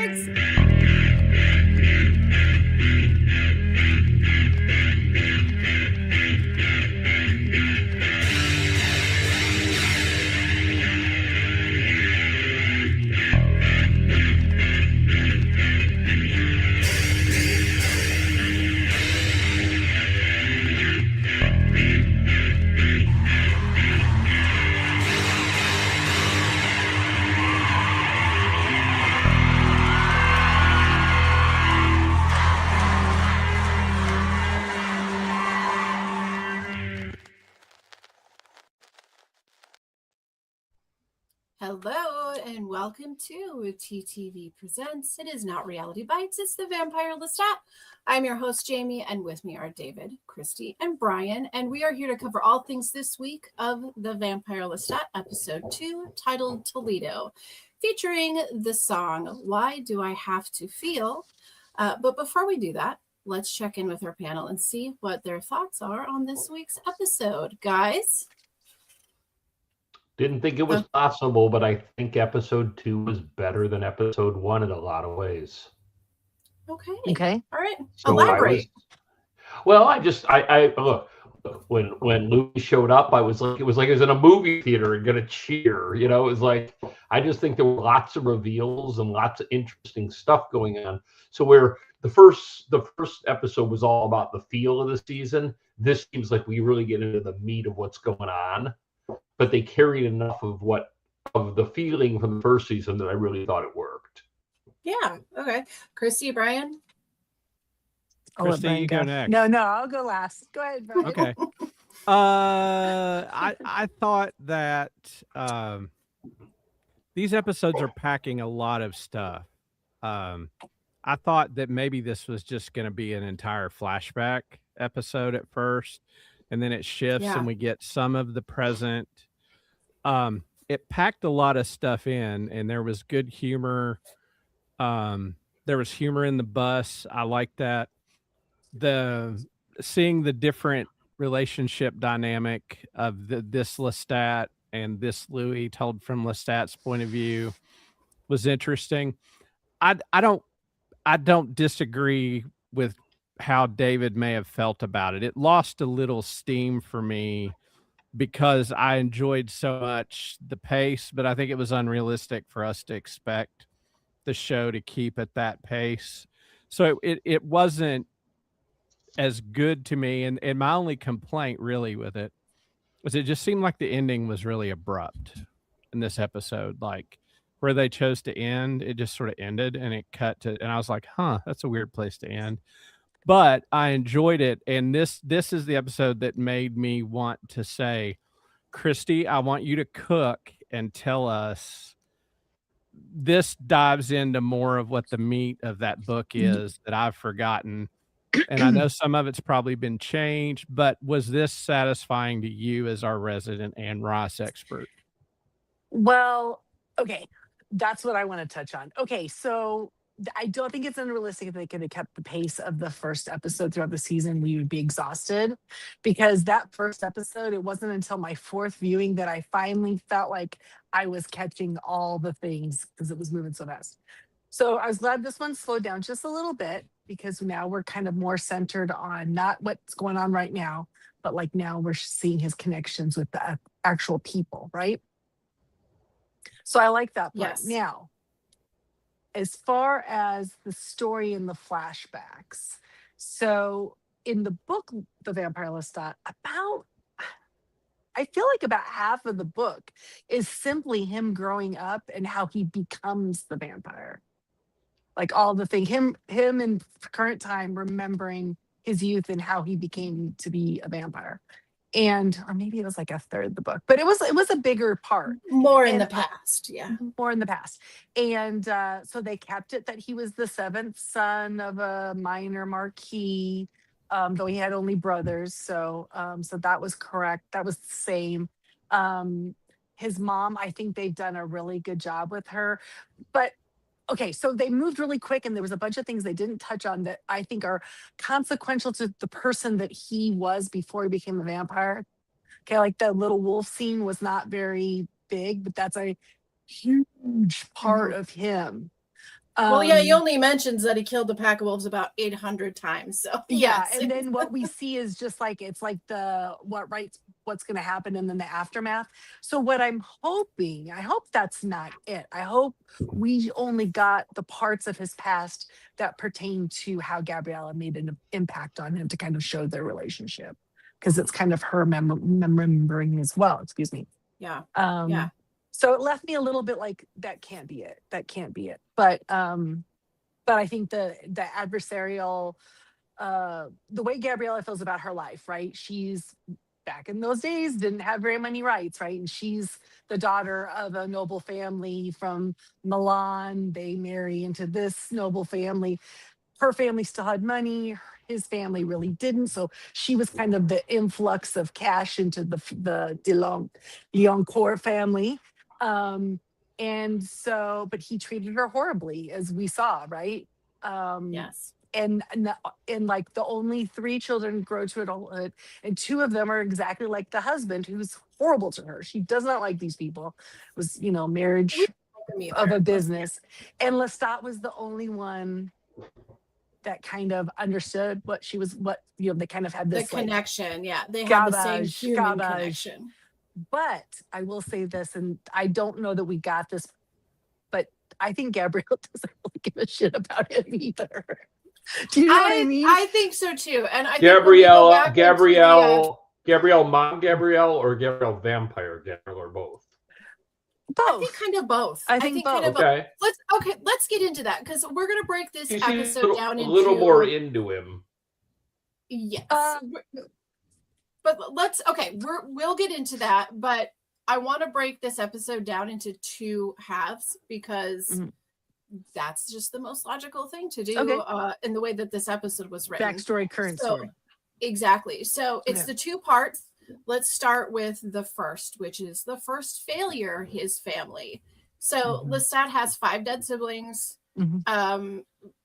Bikes. Hello and welcome to T.T.V Presents. It is not Reality Bites, it's the Vampire Lestat. I'm your host, Jamie, and with me are David, Christy, and Brian, and we are here to cover all things this week of the Vampire Lestat, episode 2, titled Toledo, featuring the song, Why Do I Have to Feel? But before we do that, let's check in with our panel and see what their thoughts are on this week's episode. Guys? Didn't think it was possible, but I think episode 2 was better than episode 1 in a lot of ways. Okay. All right. So elaborate. I look, when Louis showed up, it was like it was in a movie theater and gonna cheer. It was like I just think there were lots of reveals and lots of interesting stuff going on. So where the first episode was all about the feel of the season, this seems like we really get into the meat of what's going on. But they carried enough of the feeling from the first season that I really thought it worked. Yeah. Okay. Christy, Brian. Christy, you go next. No, I'll go last. Go ahead, Brian. Okay. I thought that these episodes are packing a lot of stuff. I thought that maybe this was just going to be an entire flashback episode at first, and then it shifts and we get some of the present. It packed a lot of stuff in, and there was good humor. There was humor in the bus. I like that. Seeing the different relationship dynamic of this Lestat and this Louis told from Lestat's point of view was interesting. I don't disagree with how David may have felt about it. It lost a little steam for me because I enjoyed so much the pace, but I think it was unrealistic for us to expect the show to keep at that pace. So it wasn't as good to me. And my only complaint really with it was it just seemed like the ending was really abrupt in this episode. Like where they chose to end, it just sort of ended and it cut to, and I was like, that's a weird place to end. But I enjoyed it, and this is the episode that made me want to say, Christy, I want you to cook and tell us. This dives into more of what the meat of that book is that I've forgotten, and I know some of it's probably been changed, but was this satisfying to you as our resident Anne Ross expert? Well, okay, that's what I want to touch on. Okay, so I don't think it's unrealistic if they could have kept the pace of the first episode throughout the season. We would be exhausted because that first episode, it wasn't until my fourth viewing that I finally felt like I was catching all the things because it was moving so fast. So I was glad this one slowed down just a little bit because now we're kind of more centered on not what's going on right now, but like now we're seeing his connections with the actual people, right? So I like that part. Yes. Now, as far as the story and the flashbacks, so in the book, The Vampire Lestat, I feel like about half of the book is simply him growing up and how he becomes the vampire. Like all the thing, him in current time remembering his youth and how he became to be a vampire. And or maybe it was like a third of the book, but it was a bigger part. More in the past, more in the past. And so they kept it that he was the seventh son of a minor marquis, though he had only brothers. So that was correct. That was the same. His mom, I think they've done a really good job with her. But okay, so they moved really quick, and there was a bunch of things they didn't touch on that I think are consequential to the person that he was before he became a vampire. Okay, like the little wolf scene was not very big, but that's a huge part of him. Well, yeah, he only mentions that he killed the pack of wolves about 800 times. So yeah, yes. and then what we see is just like it's like what's going to happen and then the aftermath. So what I'm hoping, I hope that's not it. I hope we only got the parts of his past that pertain to how Gabriella made an impact on him to kind of show their relationship, because it's kind of her remembering as well. Excuse me. Yeah. Yeah. So it left me a little bit like that can't be it. That can't be it. But I think the adversarial, the way Gabriella feels about her life, right? She's back in those days didn't have very many rights, right? And she's the daughter of a noble family from Milan. They marry into this noble family. Her family still had money. His family really didn't. So she was kind of the influx of cash into the Lioncourt family. And so, but he treated her horribly, as we saw, right? Yes. And like the only 3 children grow to adulthood, and 2 of them are exactly like the husband, who's horrible to her. She does not like these people. It was, marriage of a business. And Lestat was the only one that kind of understood what she was, they kind of had this connection. Yeah. They have the same human garbage. connection. But I will say this, and I don't know that we got this, but I think Gabrielle doesn't really give a shit about him either. Do you know what I mean? I think so too. And I Gabrielle, Mom Gabrielle, or Gabrielle Vampire Gabrielle, or both? Both. I think kind of both. I think both. Kind of okay. Let's get into that, because we're gonna break this episode down into a little more into him. Yes. But we'll get into that, but I want to break this episode down into 2 halves, because that's just the most logical thing to do in the way that this episode was written. Backstory, current story. Exactly. So it's the 2 parts. Let's start with the first, which is the first failure, his family. So Lestat has 5 dead siblings.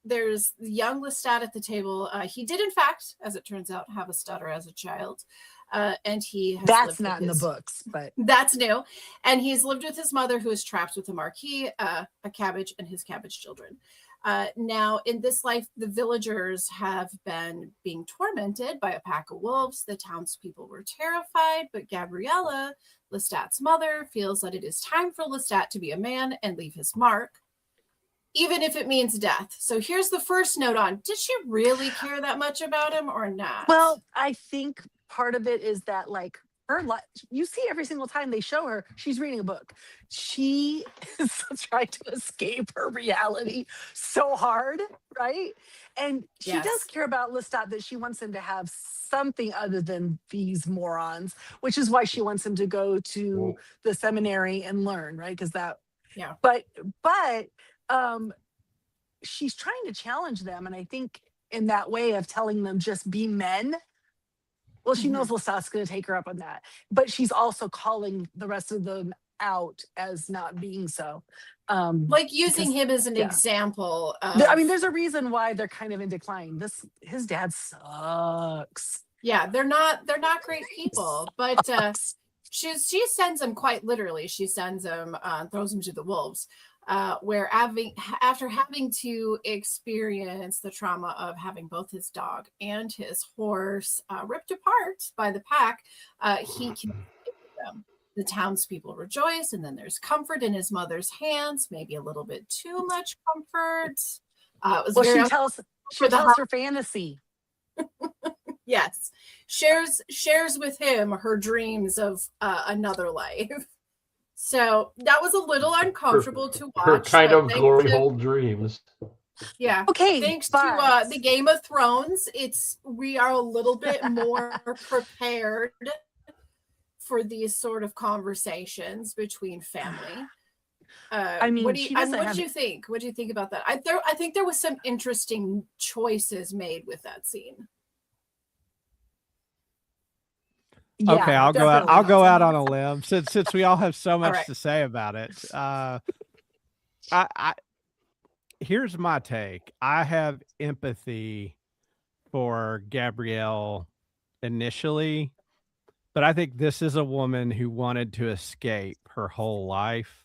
There's the young Lestat at the table. He did, in fact, as it turns out, have a stutter as a child. And he has that's not in the books, but that's new. And he's lived with his mother, who is trapped with a marquis, a cabbage, and his cabbage children. Now, in this life, the villagers have been being tormented by a pack of wolves. The townspeople were terrified, but Gabriella, Lestat's mother, feels that it is time for Lestat to be a man and leave his mark, even if it means death. So here's the first note on, did she really care that much about him or not? Well, I think part of it is that, like, her life, you see every single time they show her, she's reading a book. She is trying to escape her reality so hard, right? And she does care about Lestat, that she wants him to have something other than these morons, which is why she wants him to go to the seminary and learn, right? Because but she's trying to challenge them, and I think in that way of telling them just be men. Well, she knows Lestat's going to take her up on that, but she's also calling the rest of them out as not being so. Like using him as an example. I mean, there's a reason why they're kind of in decline. His dad sucks. Yeah, they're not great people, but she sends him, quite literally. She sends him, throws him to the wolves. Where after having to experience the trauma of having both his dog and his horse ripped apart by the pack, he can them. The townspeople rejoice, and then there's comfort in his mother's hands, maybe a little bit too much comfort. She tells her fantasy. Yes, shares with him her dreams of another life. So that was a little uncomfortable to watch. Her kind of glory hole dreams. Yeah. Okay. Thanks to the Game of Thrones, we are a little bit more prepared for these sort of conversations between family. I mean, what do you think? What do you think about that? I think there was some interesting choices made with that scene. Yeah, okay, I'll go out on a limb since we all have so much to say about it. Here's my take. I have empathy for Gabrielle initially, but I think this is a woman who wanted to escape her whole life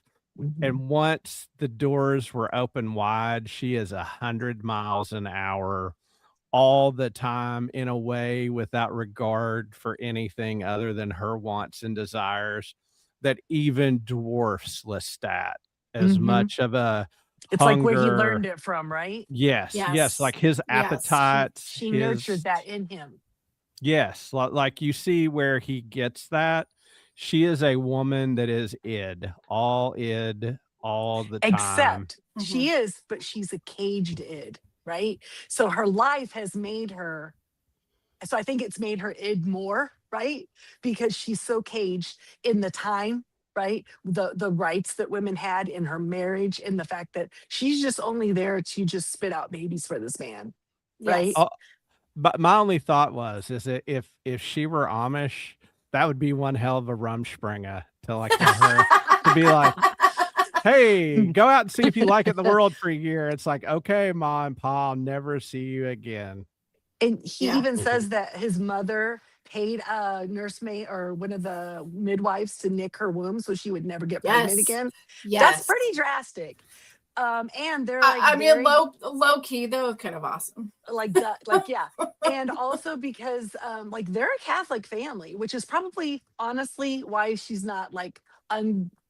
And once the doors were open wide, she is 100 miles an hour all the time in a way without regard for anything other than her wants and desires that even dwarfs Lestat as much of a It's like where he hunger. learned it from, right? Yes, like his appetites. She nurtured that in him. Yes, like you see where he gets that. She is a woman that is id all the time. Except she is, but she's a caged id, right? So her life has made her, so I think it's made her id more, right? Because she's so caged in the time, right? The rights that women had in her marriage, and the fact that she's just only there to just spit out babies for this man, right? Yes. But my only thought is that if she were Amish, that would be one hell of a rumspringa to like tell her to be like, hey, go out and see if you like it in the world for a year. It's like, okay, Mom and Pa, I'll never see you again. And he even says that his mother paid a nursemaid or one of the midwives to nick her womb so she would never get pregnant again. That's pretty drastic. And they're like, I mean, low key though, kind of awesome. Like that, like yeah. And also because like they're a Catholic family, which is probably honestly why she's not like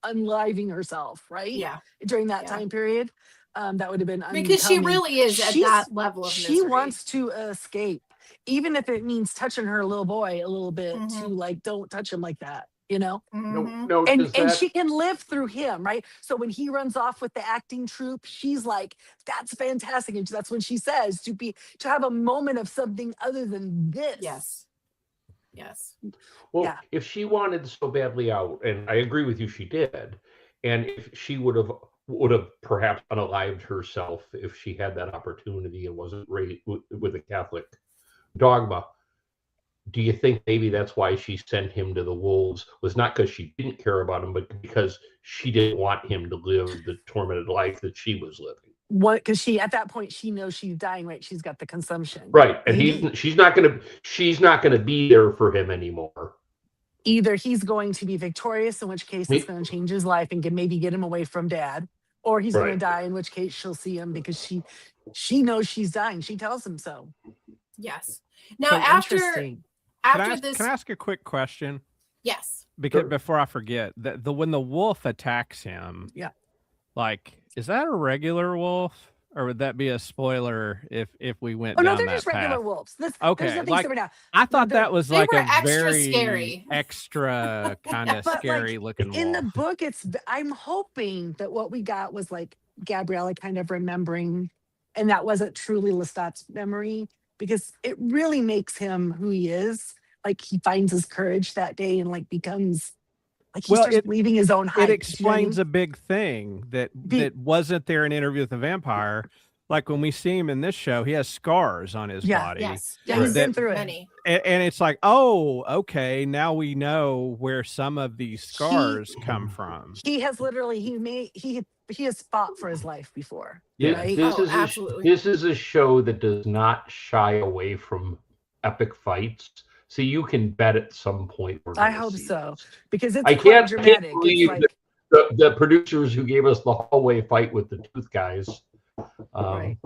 unliving herself, right? Yeah. During that time period. That would have been because she really is at that level of misery. She wants to escape, even if it means touching her little boy a little bit to like, don't touch him like that, you know? No, and she can live through him, right? So when he runs off with the acting troupe, she's like, that's fantastic. And that's when she says to have a moment of something other than this. Yes. Well, if she wanted so badly out, and I agree with you, she did, and if she would have perhaps unalived herself if she had that opportunity and wasn't raised with a Catholic dogma, do you think maybe that's why she sent him to the wolves, was not because she didn't care about him, but because she didn't want him to live the tormented life that she was living? What? Because she, at that point, she knows she's dying, right? She's got the consumption, right? And she's not gonna be there for him anymore. Either he's going to be victorious, in which case it's going to change his life and maybe get him away from Dad, or he's going to die, in which case she'll see him because she knows she's dying. She tells him so. Yes. Now after can I ask a quick question? Yes. Because before I forget, when the wolf attacks him, like, is that a regular wolf, or would that be a spoiler if we went? Oh down no, they're that just regular wolves. Okay, there's nothing scary now. I thought that was like a very scary, extra kind of scary looking wolf. In the book, I'm hoping that what we got was like Gabriella kind of remembering, and that wasn't truly Lestat's memory, because it really makes him who he is. Like he finds his courage that day and like becomes like he starts leaving his own height. It explains a big thing that wasn't there in Interview with the Vampire. Like when we see him in this show, he has scars on his body. Yes. He's been through it. And it's like, oh, okay, now we know where some of these scars come from. He has literally he has fought for his life before. Yeah, right? Absolutely. This is a show that does not shy away from epic fights. So you can bet at some point. I hope so, because it's I quite can't dramatic. believe It's that the producers who gave us the hallway fight with the tooth guys. Right.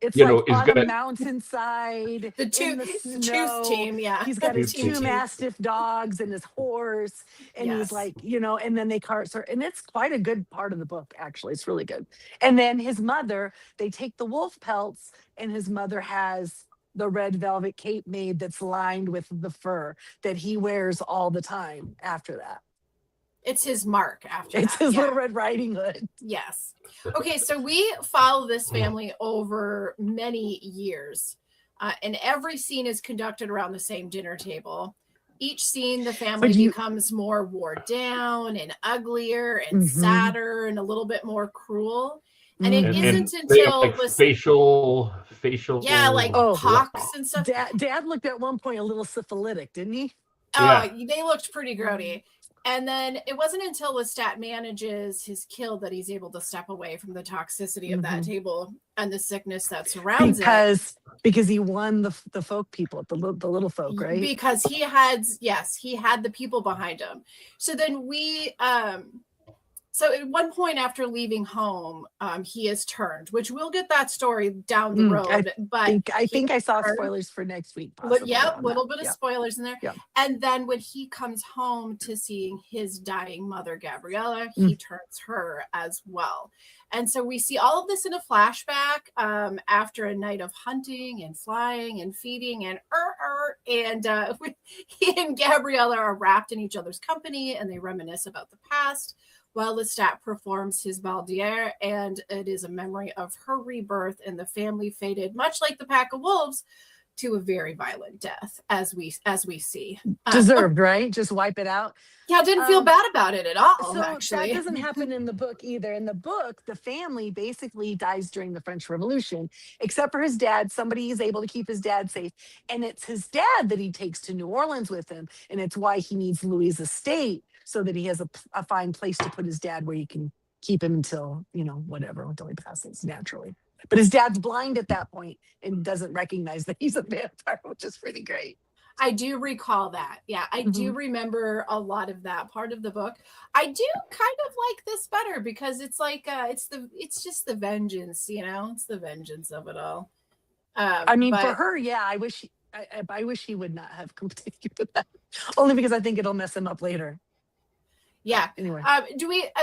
It's you like know, is on gonna a mountainside. The tooth team, yeah. He's got his two Mastiff dogs and his horse, and he's like, you know, and then they cart her, and it's quite a good part of the book, actually. It's really good. And then his mother, they take the wolf pelts, and his mother has the red velvet cape made that's lined with the fur that he wears all the time after that. It's his mark after it's his little Red Riding Hood. Yes. Okay, so we follow this family over many years, and every scene is conducted around the same dinner table. Each scene, the family becomes more wore down and uglier and sadder and a little bit more cruel. And it isn't until like facial, like pox and stuff. Dad looked at one point a little syphilitic, didn't he? Oh, they looked pretty grody. And then it wasn't until Lestat manages his kill that he's able to step away from the toxicity of that table and the sickness that surrounds it. Because he won the folk people, the little folk, right? Because he had the people behind him. So then we So at one point after leaving home, he is turned, which we'll get that story down the road. I think I saw spoilers for next week. Yeah, a little bit of spoilers in there. Yeah. And then when he comes home to seeing his dying mother, Gabriella, he turns her as well. And so we see all of this in a flashback after a night of hunting and flying and feeding and he and Gabriella are wrapped in each other's company and they reminisce about the past while Lestat performs his Baldier, and it is a memory of her rebirth, and the family faded, much like the pack of wolves, to a very violent death, as we see. Deserved, right? Just wipe it out. Yeah, I didn't feel bad about it at all. So actually, that doesn't happen in the book either. In the book, the family basically dies during the French Revolution, except for his dad. Somebody is able to keep his dad safe, and it's his dad that he takes to New Orleans with him, and it's why he needs Louis' estate so that he has a fine place to put his dad where he can keep him until until he passes naturally. But his dad's blind at that point and doesn't recognize that he's a vampire, which is pretty great. I do recall that. Yeah, I do remember a lot of that part of the book. I do kind of like this better because it's like it's just the vengeance, it's the vengeance of it all. I mean, for her, yeah, I wish he would not have continued with that, only because I think it'll mess him up later. Yeah. Anyway,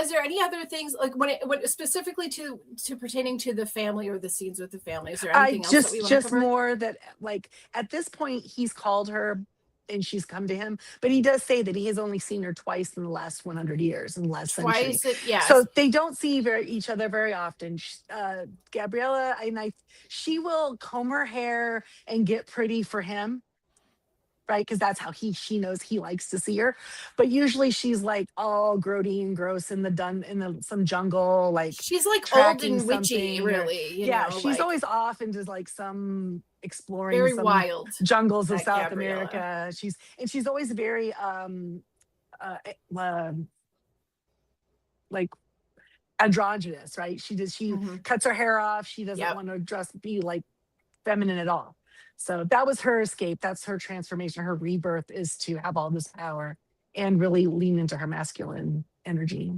is there any other things like when specifically to pertaining to the family or the scenes with the family? Is there anything else that we want to cover? More that like at this point he's called her and she's come to him, but he does say that he has only seen her twice in the last 100 years, in the last century. Yes. So they don't see each other very often. Gabriella, she will comb her hair and get pretty for him, right? Because that's how she knows he likes to see her. But usually she's like all grody and gross in some jungle, like she's like old and witchy, really. She's always off into like some exploring very some wild jungles of South Gabriella. America. She's always very like androgynous, right? She cuts her hair off. She doesn't want to be like feminine at all. So that was her escape. That's her transformation. Her rebirth is to have all this power and really lean into her masculine energy.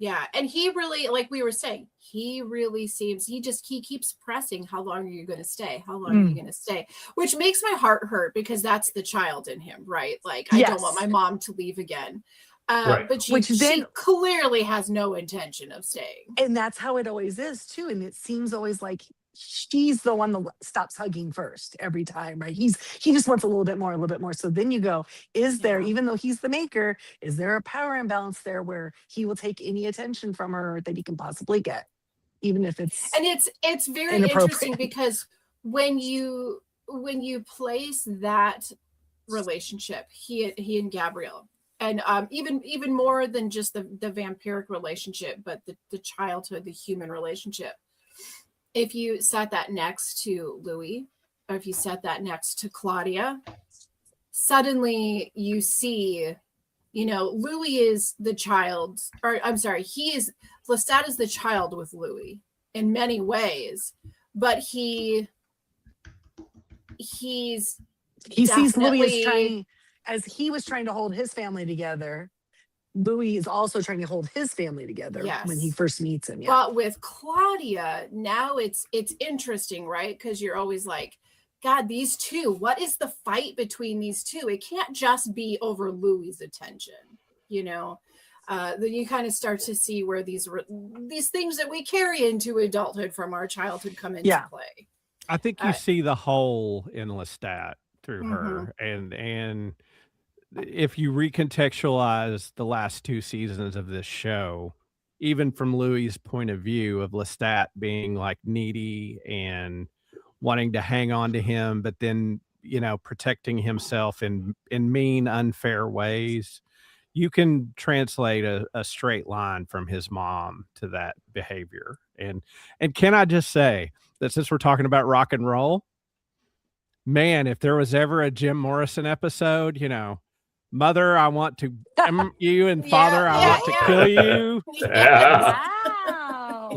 Yeah. And he really, like we were saying, he really seems, he keeps pressing, how long are you going to stay? How long are you going to stay? Which makes my heart hurt because that's the child in him, right? Like, I don't want my mom to leave again. Right. But she clearly has no intention of staying. And that's how it always is too. And it seems always like she's the one that stops hugging first every time, right? He just wants a little bit more. So then you go, is there, even though he's the maker, is there a power imbalance there where he will take any attention from her that he can possibly get, even if it's and it's very interesting because when you place that relationship, he and Gabrielle, and even more than just the vampiric relationship, but the childhood, the human relationship. If you set that next to Louis, or if you set that next to Claudia, suddenly you see, Louis is the child, or I'm sorry, Lestat is the child with Louis in many ways, but he sees Louis as he was trying to hold his family together. Louis is also trying to hold his family together when he first meets him. Yeah. But with Claudia, now it's interesting, right? Because you're always like, God, these two, what is the fight between these two? It can't just be over Louis' attention, Then you kind of start to see where these things that we carry into adulthood from our childhood come into play. I think you see the whole in Lestat through her, and if you recontextualize the last two seasons of this show, even from Louis' point of view of Lestat being like needy and wanting to hang on to him, but then, protecting himself in mean, unfair ways, you can translate a straight line from his mom to that behavior. And can I just say that since we're talking about rock and roll, man, if there was ever a Jim Morrison episode, Mother, I want to you, and Father, I want to kill you. Wow.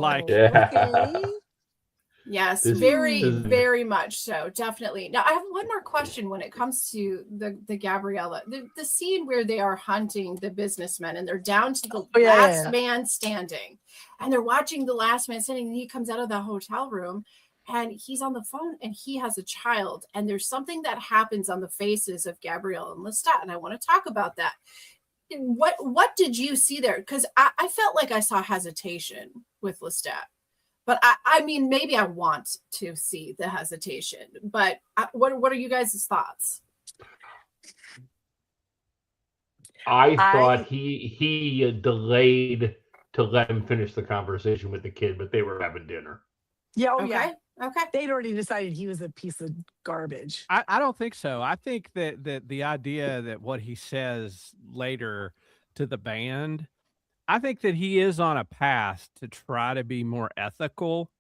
Yeah. Yes, This very, is- very much so. Definitely. Now, I have one more question when it comes to the Gabriella, the scene where they are hunting the businessmen and they're down to the last man standing, and they're watching the last man standing, and he comes out of the hotel room and he's on the phone and he has a child, and there's something that happens on the faces of Gabrielle and Lestat, and I want to talk about that. What did you see there? Because I felt like I saw hesitation with Lestat. But I mean, maybe I want to see the hesitation. But what are you guys' thoughts? I thought he delayed to let him finish the conversation with the kid, but they were having dinner. Yeah. Oh, Okay. yeah. Okay. They'd already decided he was a piece of garbage. I don't think so. I think that the idea that what he says later to the band, I think that he is on a path to try to be more ethical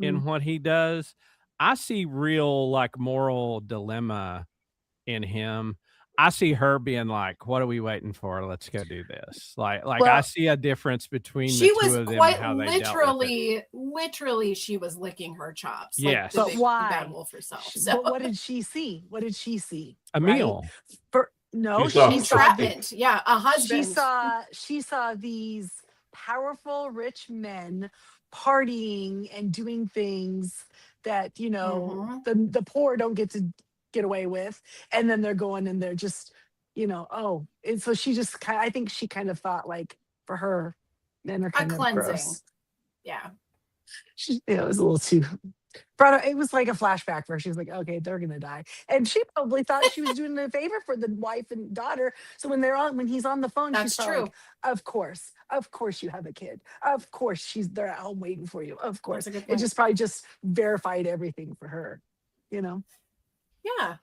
in what he does. I see real like moral dilemma in him. I see her being like, "What are we waiting for? Let's go do this." Like Well, I see a difference between She the two was of them quite and how they dealt with it. literally, she was licking her chops. Yes. Like But the big why? bad wolf herself. But So what did she see? What did she see? A right? meal. No, She saw she saw entrapment. Yeah, a husband. she saw these powerful rich men partying and doing things that the poor don't get away with, and then they're going and they're just and so she just I think she kind of thought like for her men are kind of cleansing. gross. Yeah. It was a little too it was like a flashback for her. She was like, okay, they're gonna die, and she probably thought she was doing a favor for the wife and daughter. So when he's on the phone, That's she's true. like, of course you have a kid, of course they're at home waiting for you, of course. That's a good It point. just probably just verified everything for her. Yeah,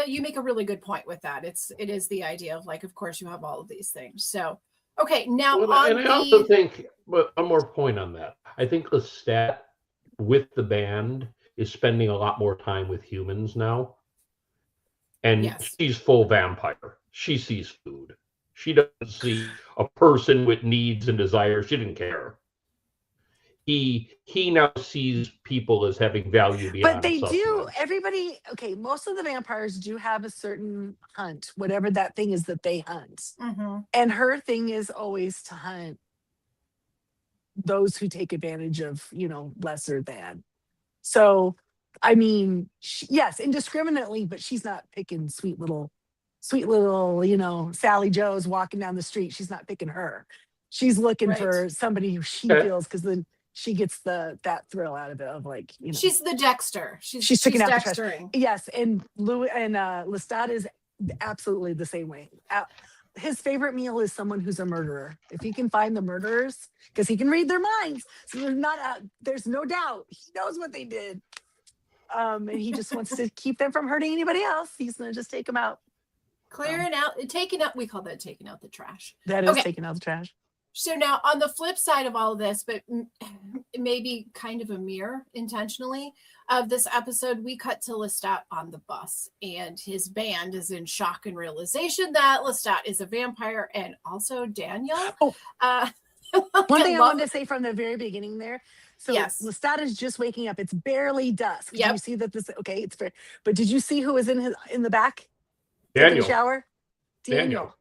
you make a really good point with that. It is the idea of like, of course you have all of these things. So okay, now I also think, but one more point on that. I think Lestat with the band is spending a lot more time with humans now, and she's full vampire. She sees food. She doesn't see a person with needs and desires. She didn't care. He now sees people as having value beyond. But they do. Everybody. Okay, most of the vampires do have a certain hunt, whatever that thing is that they hunt, and her thing is always to hunt those who take advantage of lesser than. So, I mean, yes, indiscriminately, but she's not picking sweet little, Sally Joe's walking down the street. She's not picking her. She's looking for somebody who she feels, because then she gets that thrill out of it of like, she's the Dexter. She's picking out Dextering. Yes, and Lestat is absolutely the same way. His favorite meal is someone who's a murderer. If he can find the murderers, because he can read their minds, so there's no doubt he knows what they did, and he just wants to keep them from hurting anybody else. He's gonna just take them out, taking out. We call that taking out the trash. That is taking out the trash. So now on the flip side of all of this, but maybe kind of a mirror intentionally of this episode, we cut to Lestat on the bus, and his band is in shock and realization that Lestat is a vampire, and also Daniel. One thing I wanted to say from the very beginning there. So Lestat is just waking up. It's barely dusk. Yep. You see that it's fair. But did you see who was in the back? Daniel. Taking a shower? Daniel.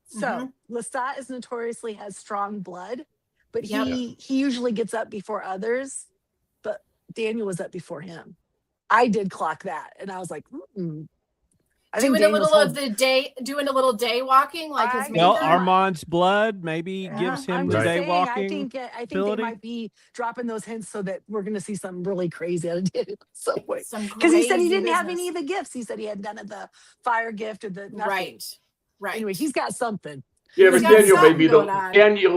So Lestat is notoriously has strong blood, but he usually gets up before others. But Daniel was up before him. I did clock that, and I was like, I think doing a little day walking like his well, Armand's blood maybe gives him the day walking. I think they might be dropping those hints so that we're going to see something really crazy out of Daniel at some point. Because he said he didn't have any of the gifts. He said he had none of the fire gift or the nothing. Right. Anyway, he's got something. Yeah, but Daniel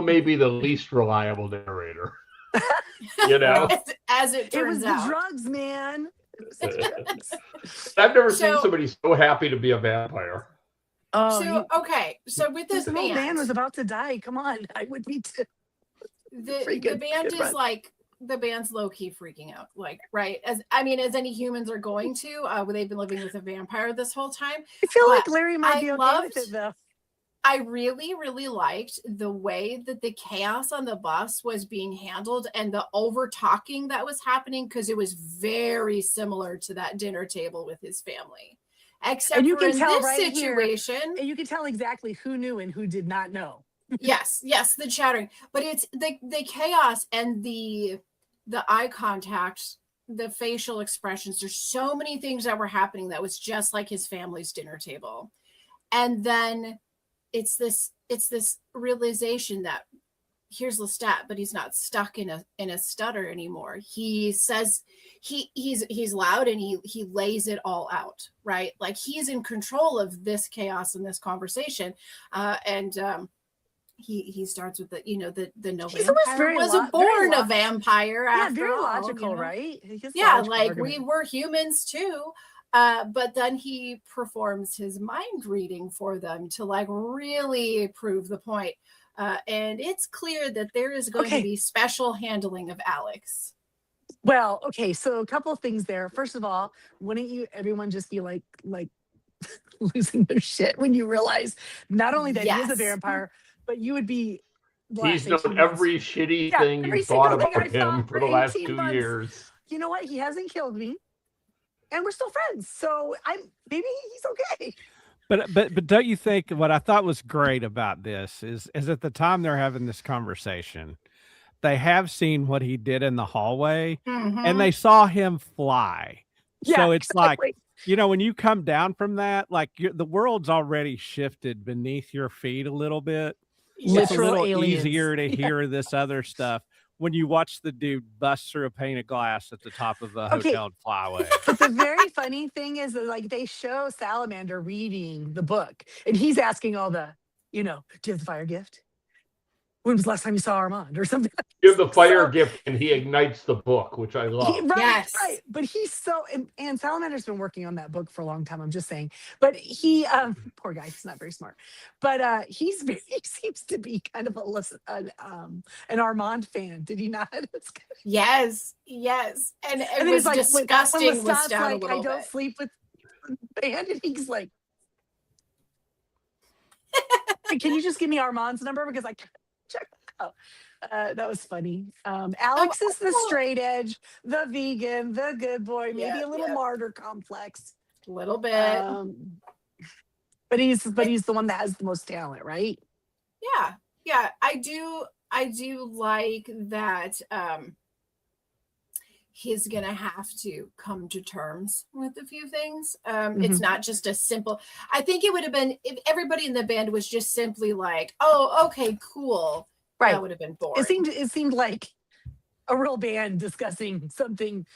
may be the least reliable narrator. As it turns out. It was the drugs, man. I've never seen somebody so happy to be a vampire. So with this band, old man was about to die. Come on, I would be too. The band is like, the band's low key freaking out, like, right? As any humans are going to. They've been living with a vampire this whole time. I feel like Larry might be okay with it though. I really, really liked the way that the chaos on the bus was being handled and the over talking that was happening, because it was very similar to that dinner table with his family. Except And you for can in tell this right here, situation, and you can tell exactly who knew and who did not know. yes, the chattering, but it's the chaos and the eye contact, the facial expressions. There's so many things that were happening that was just like his family's dinner table. And then it's this realization that here's Lestat, but he's not stuck in a stutter anymore. He says he's loud, and he lays it all out, right? Like he's in control of this chaos and this conversation. And he starts with the no vampire was born a vampire. Yeah, after very all, logical, right? Yeah, like we were humans too. But then he performs his mind reading for them to like really prove the point. And it's clear that there is going to be special handling of Alex. Well, okay, so a couple of things there. First of all, wouldn't you everyone just be like losing their shit when you realize not only that he is a vampire, but you would be He's known every shitty thing you thought about him for the last 2 years. You know what? He hasn't killed me, and we're still friends. So maybe he's okay. But don't you think what I thought was great about this is at the time they're having this conversation, they have seen what he did in the hallway, and they saw him fly. Yeah, so it's like, when you come down from that, like the world's already shifted beneath your feet a little bit. It's a little easier to hear this other stuff when you watch the dude bust through a pane of glass at the top of a hotel and fly away. But the very funny thing is that like they show Salamander reading the book, and he's asking all the, do you have the fire gift? When was the last time you saw Armand or something? Give the fire gift, and he ignites the book, which I love. Right. But he's so, and Salamander's been working on that book for a long time. I'm just saying. But he, poor guy, he's not very smart. But he seems to be kind of an Armand fan. Did he not? Yes. And it was like, disgusting. Was down like, I don't sleep with the band, and he's like, can you just give me Armand's number because I can't check that out. That was funny. Alex is the straight edge, the vegan, the good boy, maybe a little martyr complex. A little bit. But he's the one that has the most talent, right? Yeah. I do like that he's gonna have to come to terms with a few things. It's not just a simple. I think it would have been if everybody in the band was just simply like, oh, okay, cool. Right. That would have been boring. It seemed like a real band discussing something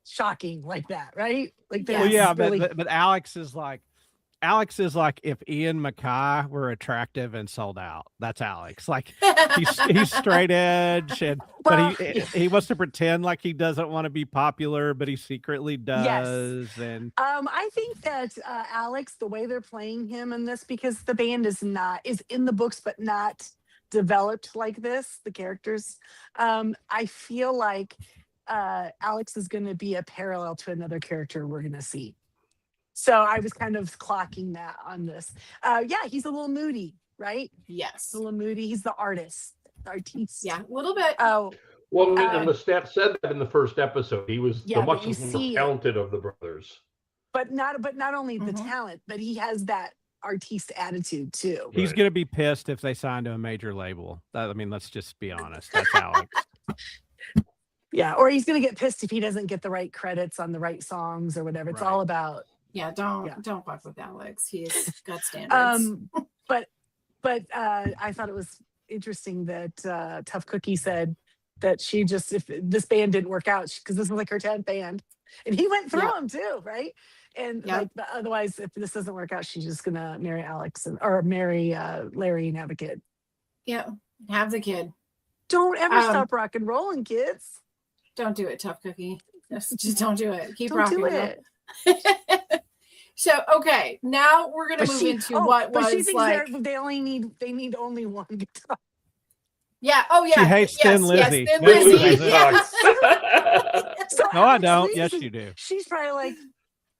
shocking like that, right? Like that. Well, yeah, really... but Alex is like if Ian Mackay were attractive and sold out. That's Alex. Like he's straight edge, but he wants to pretend like he doesn't want to be popular, but he secretly does. Yes. And I think that Alex, the way they're playing him in this, because the band is in the books, but not developed like this, the characters, I feel like Alex is going to be a parallel to another character we're going to see. So I was kind of clocking that on this. He's a little moody, right? Yes, a little moody. He's the artist. Yeah, a little bit. And Lestat said that in the first episode. He was the much more talented of the brothers. But not only the talent, but he has that artiste attitude too. He's going to be pissed if they sign to a major label. Let's just be honest. That's Alex. Yeah, or he's going to get pissed if he doesn't get the right credits on the right songs or whatever. It's all about. Yeah, don't fuck with Alex. He's got standards. But I thought it was interesting that Tough Cookie said that she just, if this band didn't work out, because this was like her 10th band, and he went through them too, right? And like, but otherwise, if this doesn't work out, she's just gonna marry Alex or marry Larry and have a kid. Yeah, have the kid. Don't ever stop rock and rolling, kids. Don't do it, Tough Cookie. Just don't do it. Keep don't rocking do it. So okay, now we're gonna move into what was like. They need only one guitar. Yeah. Oh yeah. She hates Thin Lizzy. Thin Lizzy. Yes. So no, I don't. Yes, you do. She's probably like,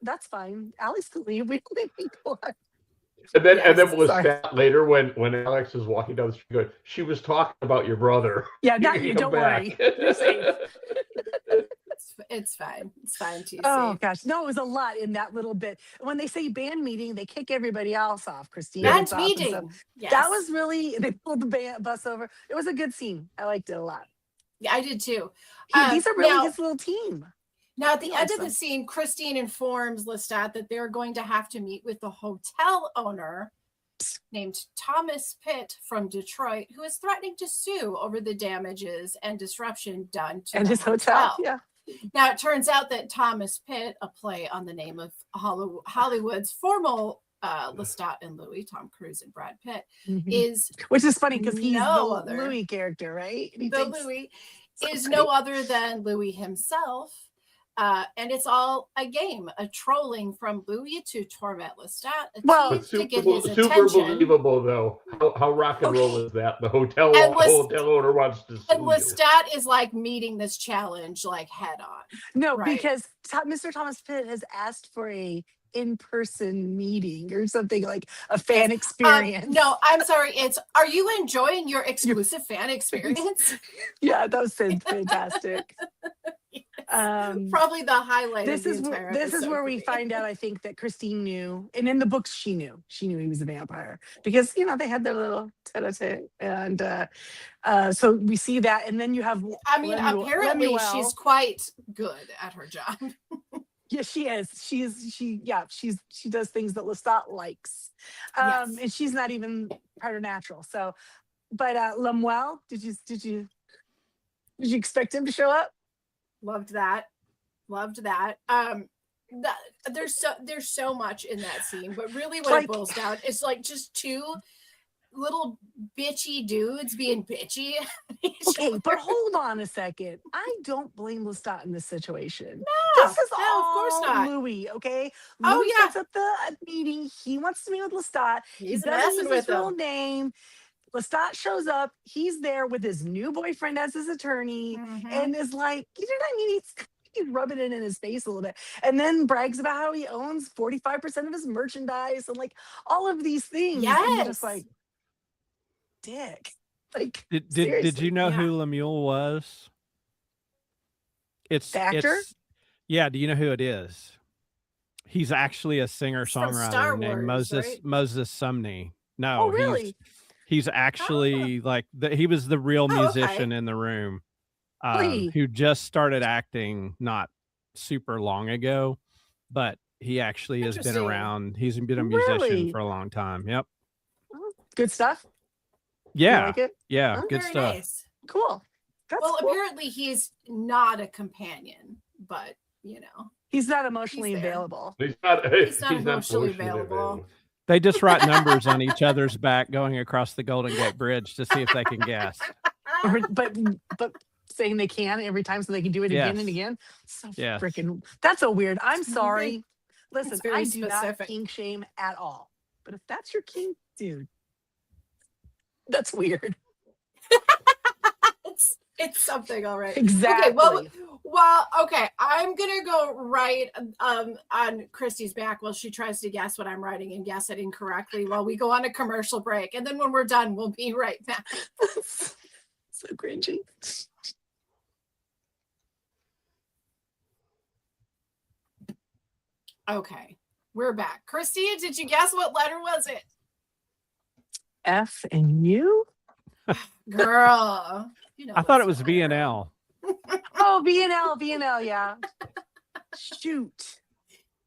that's fine. Alex can leave. We don't need one. And then Sorry. Lestat later when Alex is walking down the street going, she was talking about your brother. Yeah, not you. Don't worry. You're safe. It's fine. It's fine, TC. Oh gosh, no, it was a lot in that little bit. When they say band meeting, they kick everybody else off. Christine Band gets off and stuff. meeting. Yes. That was really. They pulled the bus over. It was a good scene. I liked it a lot. Yeah, I did too. These are really now, his little team. Now, at the I end like of the scene, Christine informs Lestat that they're going to have to meet with the hotel owner named Thomas Pitt from Detroit, who is threatening to sue over the damages and disruption done to And the his hotel. Yeah. Now, it turns out that Thomas Pitt, a play on the name of Hollywood's former Lestat and Louis, Tom Cruise and Brad Pitt, is which is funny because he's no the Louis character, right? Louis is no other than Louis himself. And it's all a game, a trolling from Louis to torment Lestat, to get his attention. Super believable, though. How rock and roll is that? The hotel owner wants to sue and Lestat is like meeting this challenge like head on. No, because Mr. Thomas Pitt has asked for a in-person meeting or something, like a fan experience. No, I'm sorry. Are you enjoying your exclusive fan experience? Yeah, that was fantastic. Probably the highlight. This is where we find out, I think, that Christine knew, and in the books she knew he was a vampire because they had their little tete-a-tete, and so we see that, and then you have. Apparently she's quite good at her job. Yeah, she is. She does things that Lestat likes, and she's not even preternatural. So, but Lemuel, did you expect him to show up? Loved that. There's so much in that scene, but really what it boils down is like just two little bitchy dudes being bitchy. Okay, but hold on a second. I don't blame Lestat in this situation. No, this is all of course not. Louis, okay? Oh, Louis yeah. sets up the meeting. He wants to meet with Lestat. He's doesn't messing use with his real him. name. Lestat shows up. He's there with his new boyfriend as his attorney, and is like, you know what I mean? He's rubbing it in his face a little bit, and then brags about how he owns 45% of his merchandise and like all of these things. Yes. And you're just like, dick. Like, did you know who Lemuel was? It's the actor. Yeah. Do you know who it is? He's actually a singer-songwriter named Moses Sumney. No, really? He's actually he was the real musician in the room, who just started acting not super long ago, but he actually has been around. He's been a musician for a long time. Yep. Good stuff. Yeah. You like it? Yeah. Good Very stuff. Nice. Cool. Cool. Apparently he's not a companion, but he's not emotionally available. He's not emotionally available. They just write numbers on each other's back going across the Golden Gate Bridge to see if they can guess. but saying they can every time so they can do it again and again. So freaking, that's so weird. I'm sorry. Listen, I do not kink shame at all. But if that's your kink, dude, that's weird. It's something, all right. Exactly. Okay, okay. I'm gonna go right on Christy's back while she tries to guess what I'm writing and guess it incorrectly while we go on a commercial break. And then when we're done, we'll be right back. So cringy. Okay, we're back. Christy, did you guess what letter was it? F and U? Girl. I thought it was V and L. Oh, V and L, yeah. Shoot.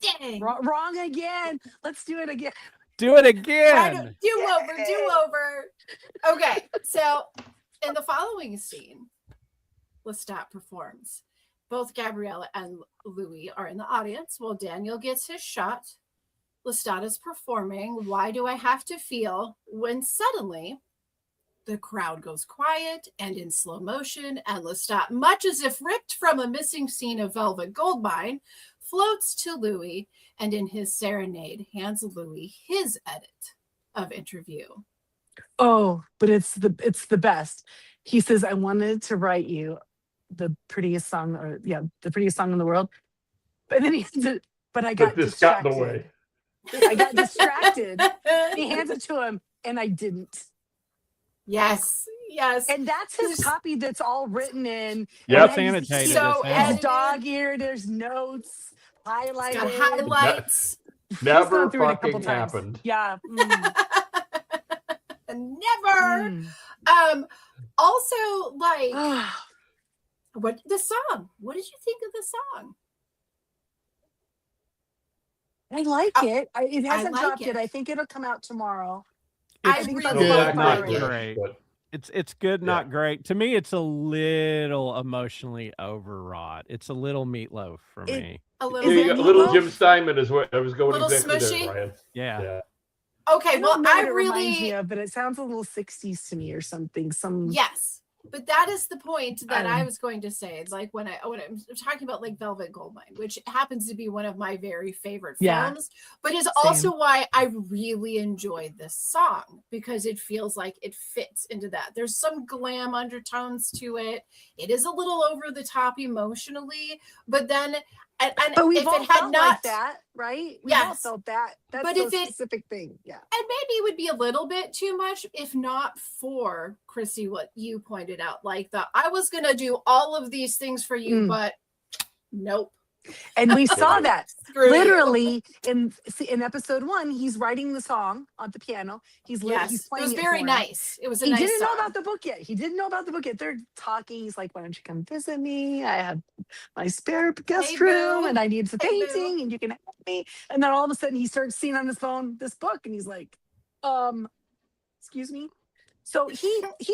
Dang. Wrong again. Let's do it again. Do it again. Do over. Okay, so in the following scene, Lestat performs. Both Gabriella and Louis are in the audience while Daniel gets his shot. Lestat is performing Why Do I Have to Feel, when suddenly the crowd goes quiet and in slow motion, and Lestat, much as if ripped from a missing scene of Velvet Goldmine, floats to Louis and in his serenade hands Louis his edit of Interview. Oh, but it's the best. He says, I wanted to write you the prettiest song, the prettiest song in the world. But then he said, but I got distracted. Got in the way. I got distracted. He hands it to him, and I didn't. Yes. And that's his copy that's all written in. Yep. It's annotated. So as hell. It's dog-eared, there's notes, highlighted. Got highlights. Never through it a couple fucking times. happened. Yeah. Never. Also, like, what the song? What did you think of the song? I like it. It hasn't like dropped it. yet. I think it'll come out tomorrow. I think it's really on Good, like not Spotify. it. great. Great. But It's good, Yeah. not great. To me, it's a little emotionally overwrought. It's a little Meatloaf for It- me. A Is little it bit. little Meatloaf? Jim Steinman is what I was going Little exactly smushy? there, Brian. Yeah. Yeah. Okay, I well, don't know I what it reminds me really of, but it sounds a little 60s to me or something. yes. But that is the point that I Um, was going to say. It's like when I'm talking about like Velvet Goldmine, which happens to be one of my very favorite Yeah. films, but is also why I really enjoyed this song because it feels like it fits into that. There's some glam undertones to it. It is a little over the top emotionally, but then and But we've if all it had felt not like that, right? We've all Yes. felt that. That's But a if it- specific thing. Yeah. and maybe it would be a little bit too much if not for Chrissy, what you pointed out, like I was gonna do all of these things for you, but nope. And we saw that Screw you. literally in episode 1. He's writing the song on the piano. He's Yes, he's it playing was it very for him. nice. It was a He nice didn't know song. about the book yet. They're talking. He's like, "Why don't you come visit me? I have my spare guest Hey, room, boo. and I need some Hey, boo. painting, and you can help me." And then all of a sudden, he starts seeing on his phone this book, and he's like, excuse me." So he's what he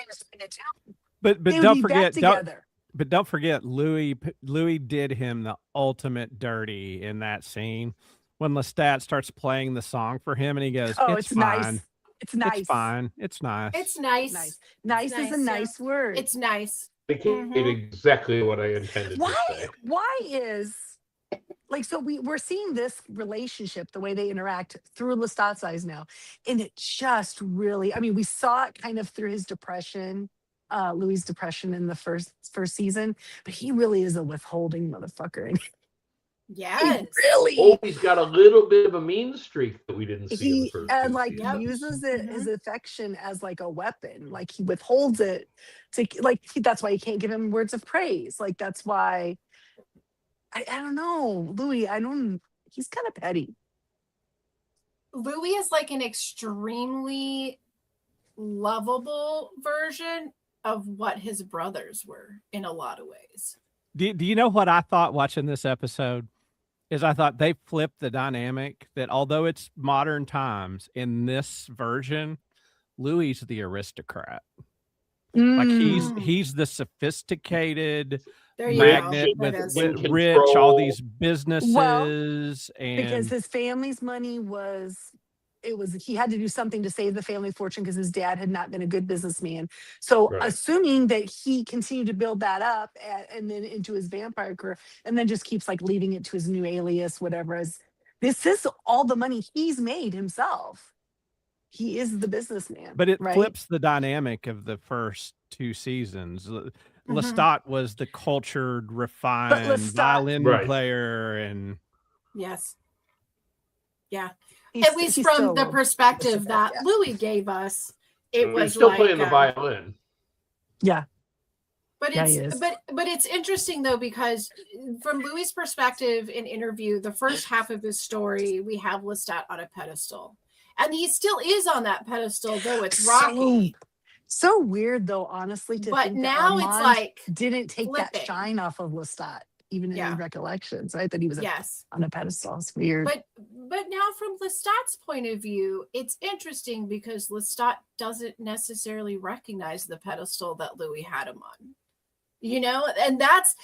was trying to tell. But They would don't be back forget, together. but don't forget, Louis did him the ultimate dirty in that scene when Lestat starts playing the song for him, and he goes, Oh, "It's it's fine. nice. It's nice. It's fine. It's nice." It's nice. Nice is a nice, nice word. It's nice. Indicated exactly what I intended to say. Why is like, so we're seeing this relationship, the way they interact through Lestat's eyes now, and it just really, I mean, we saw it kind of through his depression, Louis' depression in the first season, but he really is a withholding motherfucker, and Yes. he really Oh, he's got a little bit of a mean streak that we didn't see in the he first and two like seasons. uses it his affection as like a weapon, like he withholds it to like that's why he can't give him words of praise, like that's why I don't know, Louis, he's kind of petty. Louis is like an extremely lovable version of what his brothers were in a lot of ways. Do you know what I thought watching this episode? Is I thought they flipped the dynamic that although it's modern times, in this version, Louis is the aristocrat. Like he's the sophisticated There you magnet go. with In rich, all control. these businesses, Because and his family's money he had to do something to save the family fortune because his dad had not been a good businessman. So Right. assuming that he continued to build that up and then into his vampire career, and then just keeps like leaving it to his new alias, whatever, as this is all the money he's made himself. He is the businessman. but it right? flips the dynamic of the first two seasons. Lestat was the cultured, refined Lestat- violin Right. player, and Yes. Yeah. He's- At least he's from still the perspective aristocrat, that yeah. Louis gave us, it He's was still like, playing the violin. Yeah. But Yeah, it's he is. but it's interesting though, because from Louis' perspective in interview, the first half of his story, we have Lestat on a pedestal. And he still is on that pedestal, though it's rocky. So weird though, honestly, to But think now that it's Armand like didn't take that flipping. shine off of Lestat, even in Yeah. his recollections, right? That he was Yes. on a pedestal. It's weird. But now from Lestat's point of view, it's interesting because Lestat doesn't necessarily recognize the pedestal that Louis had him on. You know, and that's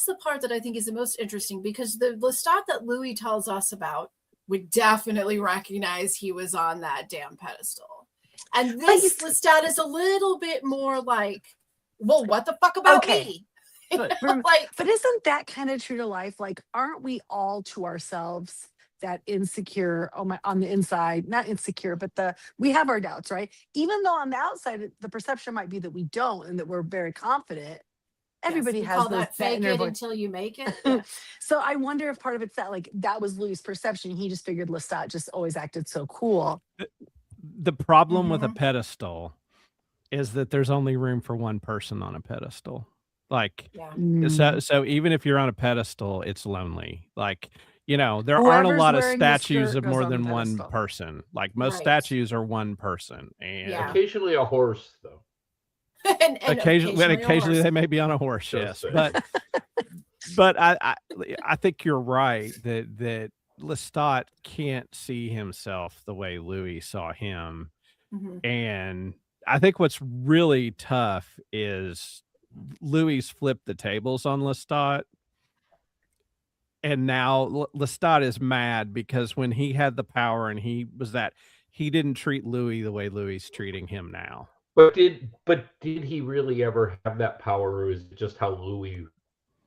the part that I think is the most interesting, because the Lestat that Louis tells us about would definitely recognize he was on that damn pedestal. And this Lestat is a little bit more like, well, what the fuck about me? But isn't that kind of true to life? Like, aren't we all to ourselves that insecure on the inside? Not insecure, but we have our doubts, right? Even though on the outside, the perception might be that we don't and that we're very confident. everybody we has call those that that fake in their it voice. until you make it. Yes. So I wonder if part of it's that like that was Louis' perception. He just figured Lestat just always acted so cool. The problem with a Mhm. pedestal is that there's only room for one person on a pedestal. Like, Yeah. so even if you're on a pedestal, it's lonely. Like, there aren't a Whoever's lot of wearing the statues skirt of goes more on the than one pedestal. person. Like most Right. statues are one person, and Yeah. Occasionally a horse, though. and occasionally a horse. they may be on a horse. Just Yes, saying. but I think you're right that Lestat can't see himself the way Louis saw him. Mhm. And I think what's really tough is Louis flipped the tables on Lestat. And now Lestat is mad because when he had the power and he didn't treat Louis the way Louis is treating him now. But did he really ever have that power, or is it just how Louis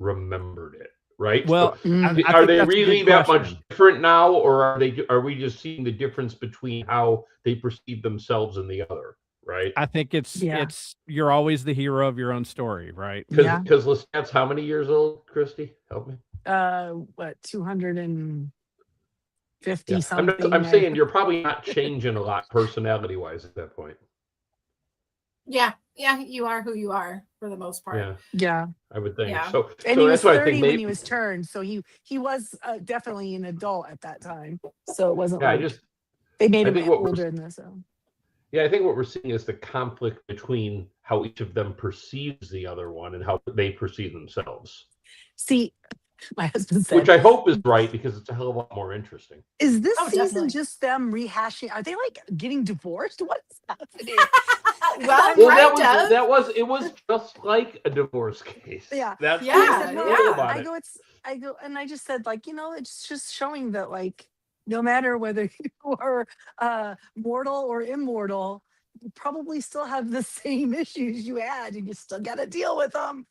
remembered it? Right? Well, So, I are think they that's a really good that much question. different now, or are we just seeing the difference between how they perceive themselves and the other? Right? I think Yeah. it's you're always the hero of your own story, right? Yeah. Because Lestat's how many years old, Christy? Help me. What 250 Yeah. something? I'm saying you're probably not changing a lot personality wise at that point. Yeah. You are who you are for the most part. Yeah, Yeah. I would think Yeah. so. And So he was that's why I 30 think when maybe. he was turned, so he was definitely an adult at that time. So it wasn't Yeah, like they made I him think what older in this. So. Yeah, I think what we're seeing is the conflict between how each of them perceives the other one and how they perceive themselves. See, my husband said, Which I hope is right, because it's a hell of a lot more interesting. "Is this Oh, season definitely. just them rehashing? Are they like getting divorced? What's happening?ing?" Well, Well, kind of. it was just like a divorce case. Yeah. That's Yeah, what said, was yeah. cool about it. I go, and I just said, like, it's just showing that, like, no matter whether you are mortal or immortal, you probably still have the same issues you had, and you still got to deal with them.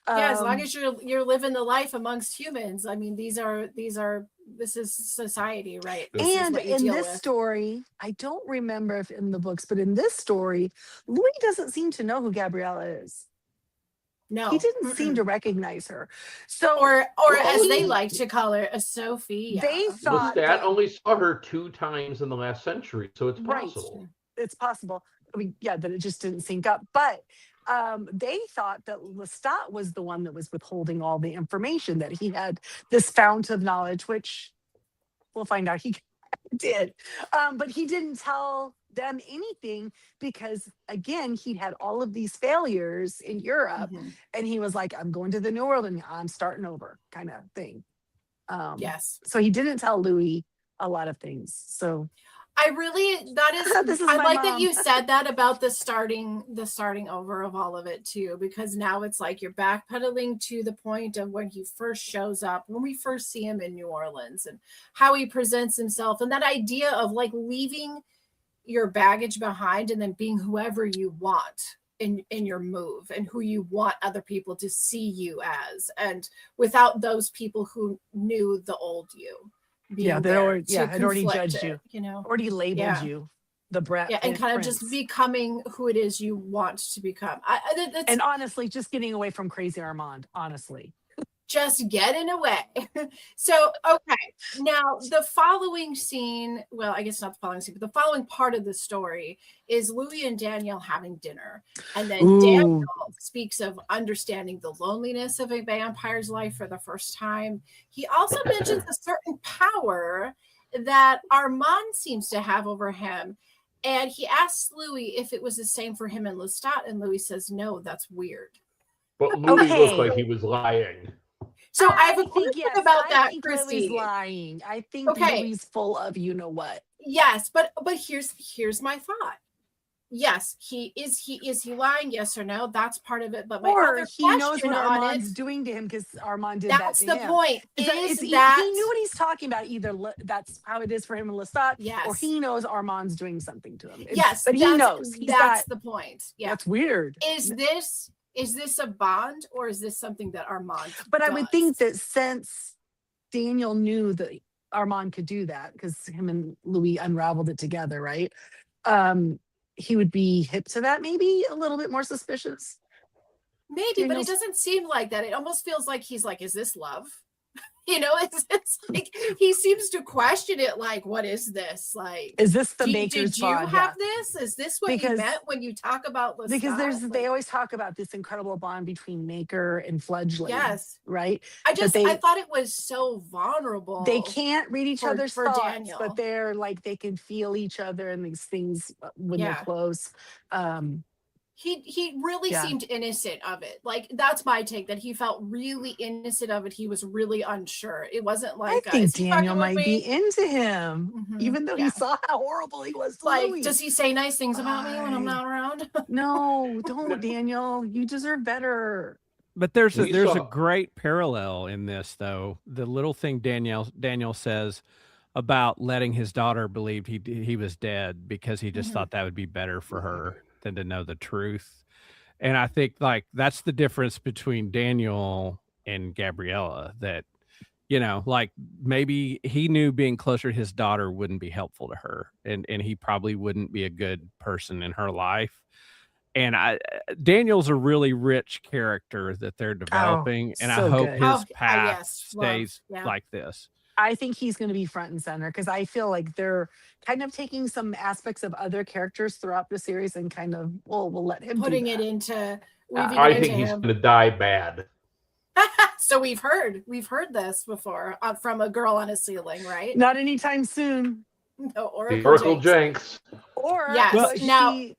Yeah, as long as you're living the life amongst humans. I mean, this is society, right? This is and what you in deal this with. story, I don't remember if in the books, but in this story, Louis doesn't seem to know who Gabriella is. No, He didn't seem to recognize her. So, or as Well, they like to call her, a Sophie. they thought Lestat that, only saw her 2 times in the last century, so it's right. possible. It's possible. I mean, yeah, that it just didn't sync up. But they thought that Lestat was the one that was withholding all the information, that he had this fount of knowledge, which we'll find out he did. But he didn't tell them anything because, again, he had all of these failures in Europe. Mhm. And he was like, I'm going to the New World and I'm starting over kind of thing. Yes. So he didn't tell Louis a lot of things. So This is I my like that mom. you said that about the starting over of all of it too, because now it's like you're backpedaling to the point of when he first shows up, when we first see him in New Orleans, and how he presents himself, and that idea of like leaving your baggage behind and then being whoever you want in your move, and who you want other people to see you as, and without those people who knew the old you. Had already judged it, you, already labeled you, the brat. Yeah, and kind of just becoming who it is you want to become. And honestly, just getting away from crazy Armand. Honestly, just getting away. So, okay, now the following scene. Well, I guess not the following scene, but the following part of the story is Louis and Daniel having dinner, and then Daniel speaks of understanding the loneliness of a vampire's life for the first time. He also mentions a certain power that Armand seems to have over him, and he asks Louis if it was the same for him and Lestat, and Louis says, "No, that's weird." But Louis looked like he was lying. So I have a question about that, Christy. Louis lying. I think Louis full of you know what. Yes, but here's my thought. Yes, he is lying? Yes or no? That's part of it. But my other he knows what Armand's doing to him because Armand did that to him. That's the point. He knew what he's talking about. Either that's how it is for him and Lestat, or he knows Armand's doing something to him. Yes, but he knows. That's the point. Yeah, that's weird. Is this a bond, or is this something that Armand But does? I would think that since Daniel knew that Armand could do that, because him and Louis unraveled it together, right? He would be hip to that, maybe a little bit more suspicious. Maybe, but it Daniel's- doesn't seem like that. It almost feels like he's like, is this love? You know, it's like he seems to question it. Like, what is this? Like, Is this the did Maker's you bond? have this? Is this what you Because- meant when you talk about Lestat? Because Like, they always talk about this incredible bond between Maker and Fledgling. yes. Right. I they- thought it was so vulnerable. They can't read each for- other's for thoughts, Daniel. but they're like they can feel each other and these things when they're Yeah. close. He really Yeah. seemed innocent of it. Like, that's my take, that he felt really innocent of it. He was really unsure. It wasn't like I think is he Daniel fucking with might be me? into him, Mhm. even though Yeah. he saw how horrible he was to Like, Louis. does he say nice things about me when I'm I- not around? No, don't, Daniel. You deserve better. But there's We a saw- great parallel in this, though. The little thing Daniel says about letting his daughter believe he was dead because he just Mhm. thought that would be better for her than to know the truth. And I think like that's the difference between Daniel and Gabriella, that like maybe he knew being closer to his daughter wouldn't be helpful to her, and he probably wouldn't be a good person in her life. And Daniel's a really rich character that they're developing, and I so hope good. his Oh, path yes, love, stays yeah. like this. I think he's going to be front and center because I feel like they're kind of taking some aspects of other characters throughout the series and kind of, we'll let him Putting do it that. into weaving I it think into he's him. going to die bad. So we've heard this before from a girl on a ceiling, right? Not anytime soon. No, The Oracle Jenks. Or Yes, was now- she?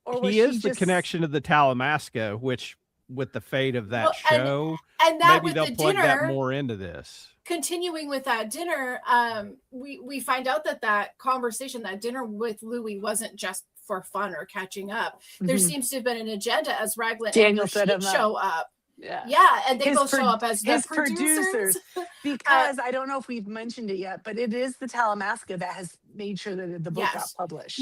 Or was He is she the just, connection to the Talamasca, which with the fate of that Well, show, and that maybe with they'll the plug dinner. that more into this. Continuing with that dinner, we find out that conversation, that dinner with Louis, wasn't just for fun or catching up. There Mhm. seems to have been an agenda as Raglan Daniel and set Rashid him up. show up. yeah. Yeah, and they His both show pro- up as the his producers. Because I don't know if we've mentioned it yet, but it is the Talamasca that has made sure that the book got Yes. published.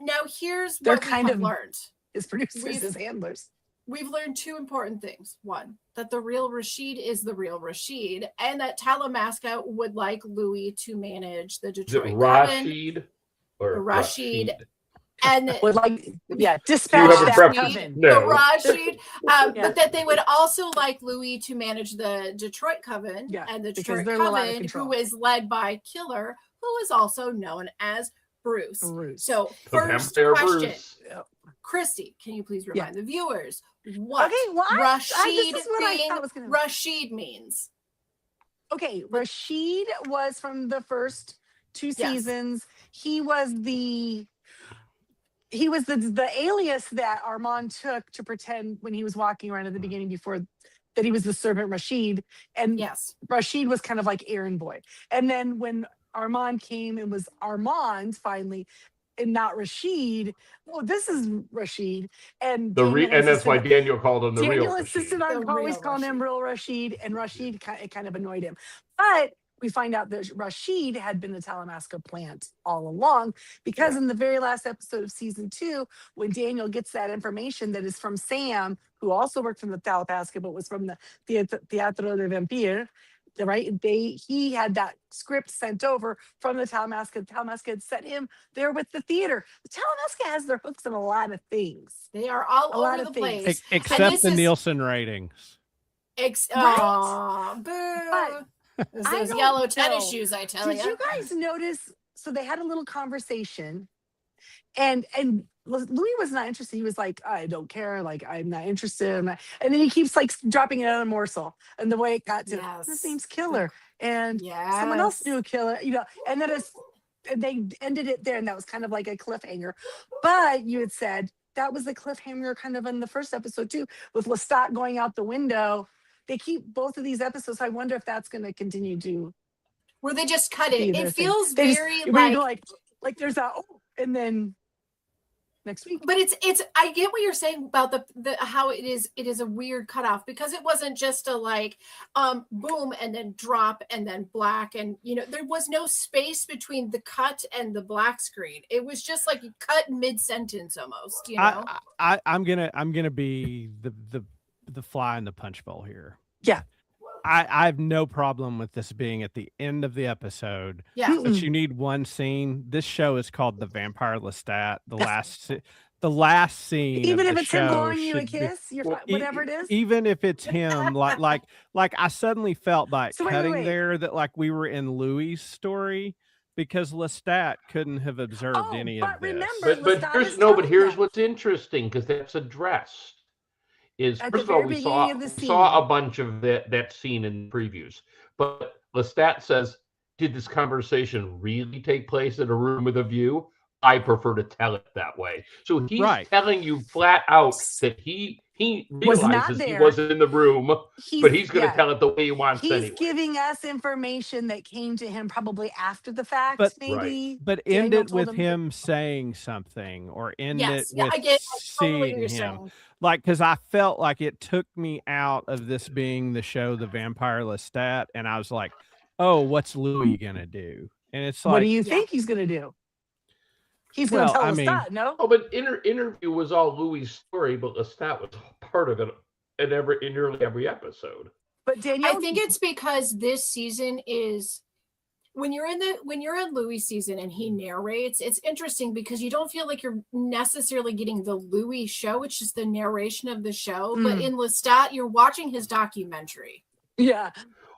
Now here's They're what we kind have of- learned. His producers, we've- his handlers. We've learned two important things. One, that the real Rashid is the real Rashid, and that Talamasca would like Louis to manage the Is it Detroit Coven. Rashid or Rashid. And Would like, yeah, You dispatch have a that preference? coven. No. the Rashid, Yeah. but that they would also like Louis to manage the Detroit Coven, Yeah, and the because Detroit they're a little out of Coven, control. who is led by Killer, who is also known as Bruce. Bruce. So The first Vampire question, Bruce. Christy, can you please Yeah. remind the viewers what Okay, what? Rashid This is what I being thought was gonna- Rashid means? Okay, Rashid was from the first two Yes. seasons. He was the alias that Armand took to pretend when he was walking around at the beginning before that he was the servant Rashid. And Yes. Rashid was kind of like errand boy. And then when Armand came and was Armand finally and not Rashid, oh, this is Rashid. And Daniel And that's why insisted- Daniel called him the Daniel real insisted Rashid. on The always real calling him Rashid. real Rashid, and Rashid it kind of annoyed him. But we find out that Rashid had been the Talamasca plant all along, because in the very last episode of season 2, when Daniel gets that information that is from Sam, who also worked from the Talamasca but was from the Teatro de Vampire, right? He had that script sent over from the Talamasca. The Talamasca had set him there with the theater. The Talamasca has their hooks in a lot of things. They are all A lot over the of things. place. Except this the is- Nielsen ratings. Right? Aw, boo. But It's I those don't yellow tennis know. shoes, I tell Did you. you guys notice? So they had a little conversation, and Louis was not interested. He was like, "I don't care. Like, I'm not interested." And then he keeps like dropping another morsel, and the way it got to Yes. his name's Killer, and Yes. someone else knew a Killer, and then and they ended it there, and that was kind of like a cliffhanger. But you had said that was the cliffhanger kind of in the first episode too, with Lestat going out the window. They keep both of these episodes. I wonder if that's going to continue to Where they just cut be it. their It thing. feels They just- very where you like, go like there's that, and then next week. but it's I get what you're saying about the how it is a weird cutoff, because it wasn't just a like boom and then drop and then black, and there was no space between the cut and the black screen. It was just like you cut mid-sentence almost, I'm gonna be the fly in the punch bowl here. Yeah. I have no problem with this being at the end of the episode, Yeah. but you need one scene. This show is called The Vampire Lestat. The the last scene Even of if the it's him show blowing you a should be- kiss, Well, whatever it is. even if it's him, like I suddenly felt by So wait, cutting wait. there that like we were in Louis' story because Lestat couldn't have observed Oh, any but of this. remember, but Lestat here's is no, but telling here's them what's interesting because that's addressed. Is at the first of all, very beginning of the we saw scene. a bunch of that scene in previews, but Lestat says, "Did this conversation really take place in a room with a view? I prefer to tell it that way." So he's Right. telling you flat out that he Was not realizes he there. wasn't in the room, but he's going to yeah. tell it the way he wants He's anyway. giving us information that came to him probably after the fact, But- maybe. But end Daniel it told with him. him saying something, or end Yes. it Yeah, with I totally seeing what you're him. saying. Like, because I felt like it took me out of this being the show, The Vampire Lestat, and I was like, "Oh, what's Louis gonna do?" And it's What like, do you Yeah. think he's going to do? He's going to Well, tell I us mean- that, no? Oh, but interview was all Louis' story, but Lestat was part of it in nearly every episode. But Danielle, I think it's because this season is when you're in Louis' season and he narrates, it's interesting because you don't feel like you're necessarily getting the Louis show, it's just the narration of the show. But in Lestat, you're watching his documentary. yeah.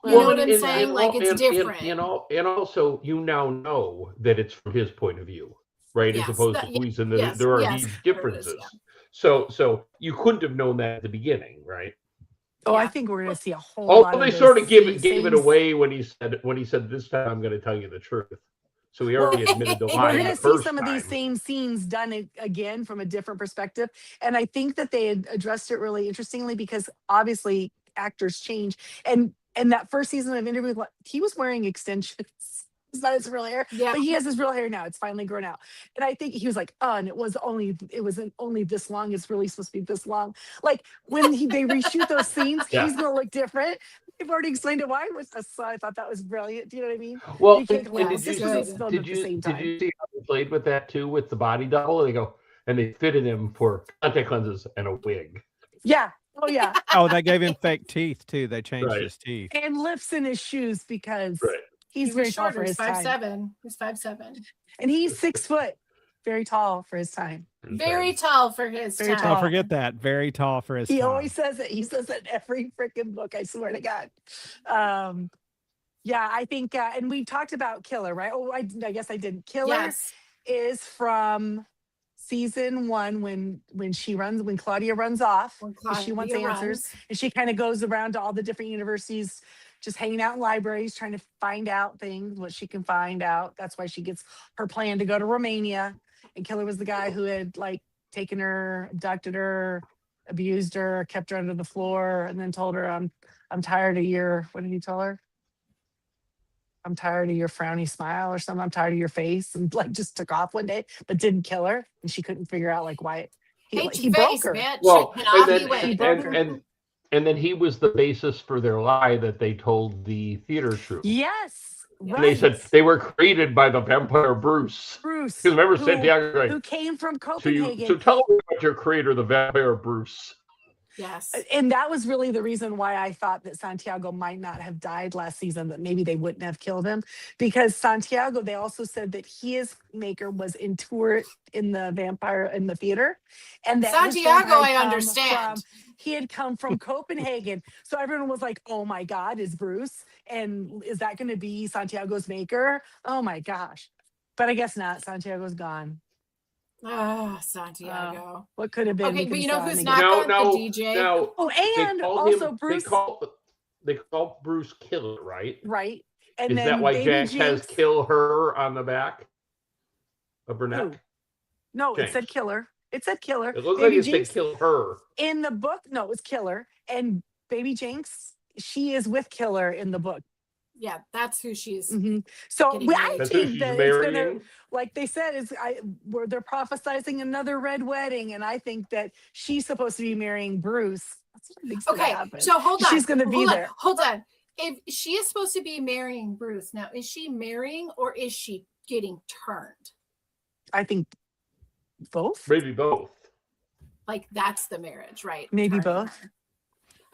You know what I'm saying? Like, it's different. And also, you now know that it's from his point of view, right? Yes, As opposed to Louis, and there are huge differences. So you couldn't have known that at the beginning, right? Oh, Yeah. I think we're going to see a whole lot Although of they the sort of gave it same- away when he said this time I'm going to tell you the truth. So he already admitted to We're lying going the to see first some of these time. same scenes done again from a different perspective. And I think that they had addressed it really interestingly because obviously actors change. And that first season of Interview, he was wearing extensions. It's not his real hair, Yeah. but he has his real hair now. It's finally grown out. And I think he was like, oh, and it wasn't only this long. It's really supposed to be this long. Like when they reshoot those scenes, Yeah. he's going to look different. They've already explained it why, so I thought that was brilliant. Do you know what I mean? Well, You can't and collapse did this you because see, it's filmed did at the you same did time. you see how they played with that too with the body double? And they fitted him for contact lenses and a wig. Yeah. Oh yeah. oh, they gave him fake teeth too. They changed Right. his teeth. And lifts in his shoes because Right. he's very tall for He's his time. 5'7". He's 5'7". And he's 6 foot. Very tall for his time. Very tall for his Very time. tall. Don't forget that. Very tall for his He time. always says it. He says it in every freaking book. I swear to God. Yeah, I think, and we talked about Killer, right? Oh, I guess I didn't. Killer Yes. is from season 1 when Claudia runs off When because she wants Claudia answers, runs. and she kind of goes around to all the different universities, just hanging out in libraries, trying to find out things, what she can find out. That's why she gets her plan to go to Romania. And Killer was the guy who had like taken her, abducted her, abused her, kept her under the floor, and then told her, I'm tired of your, what did he tell her? I'm tired of your frowny smile or something. I'm tired of your face, and like just took off one day, but didn't kill her. And she couldn't figure out like why Hate he your broke face, her. bitch. Well, And and off then he went. He broke her. and then he was the basis for their lie that they told the theater troupe. Yes, And right. they said they were created by the vampire Bruce. Bruce, Because remember, who Santiago going, who came from so Copenhagen. tell me about your creator, the vampire Bruce. Yes. And that was really the reason why I thought that Santiago might not have died last season, that maybe they wouldn't have killed him. Because Santiago, they also said that his maker was in tour in the theater. And that his Santiago, vampire I come understand. he had come from Copenhagen. So everyone was like, oh my God, is Bruce? And is that going to be Santiago's maker? Oh my gosh. But I guess not. Santiago's gone. Oh, Santiago. What could have been? Okay, we but could you know still who's make not it. gone? The DJ. Now, Oh, they and call also him, Bruce. They call Bruce Killer, right? Right. And Is then that why Baby Jack has Jinx- kill her on the back of her neck? Who? No, it said Jinx. Killer. It said Killer. It looks Baby like it Jinx said kill her. in the book. No, it was Killer. And Baby Jinx, she is with Killer in the book. Yeah, that's who she's. Mhm. So Getting I That's who think she's that it's gonna, marrying. like they said, where they're prophesizing another red wedding, and I think that she's supposed to be marrying Bruce. That's what I think's gonna Okay, happen. so hold on. She's gonna be Hold on, there. Hold on. If she is supposed to be marrying Bruce, now is she marrying or is she getting turned? I think both. Maybe both. Like that's the marriage, right? Maybe Turning both. her.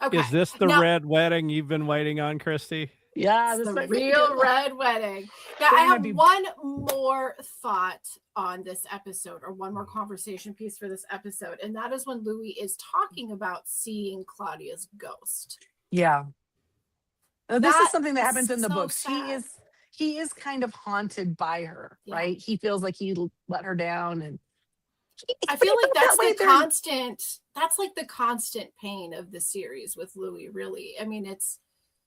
Okay. Is this the now- red wedding you've been waiting on, Christy? Yeah, It's this the might be a good real one. red wedding. Now, They're I gonna have be- one more thought on this episode, or one more conversation piece for this episode, and that is when Louis is talking about seeing Claudia's ghost. Yeah. Now, this is That something that is happens in the so books. sad. He is kind of haunted by her, Yeah. right? He feels like he let her down, and I feel like that's that way the there. constant. That's like the constant pain of the series with Louis. Really, I mean, it's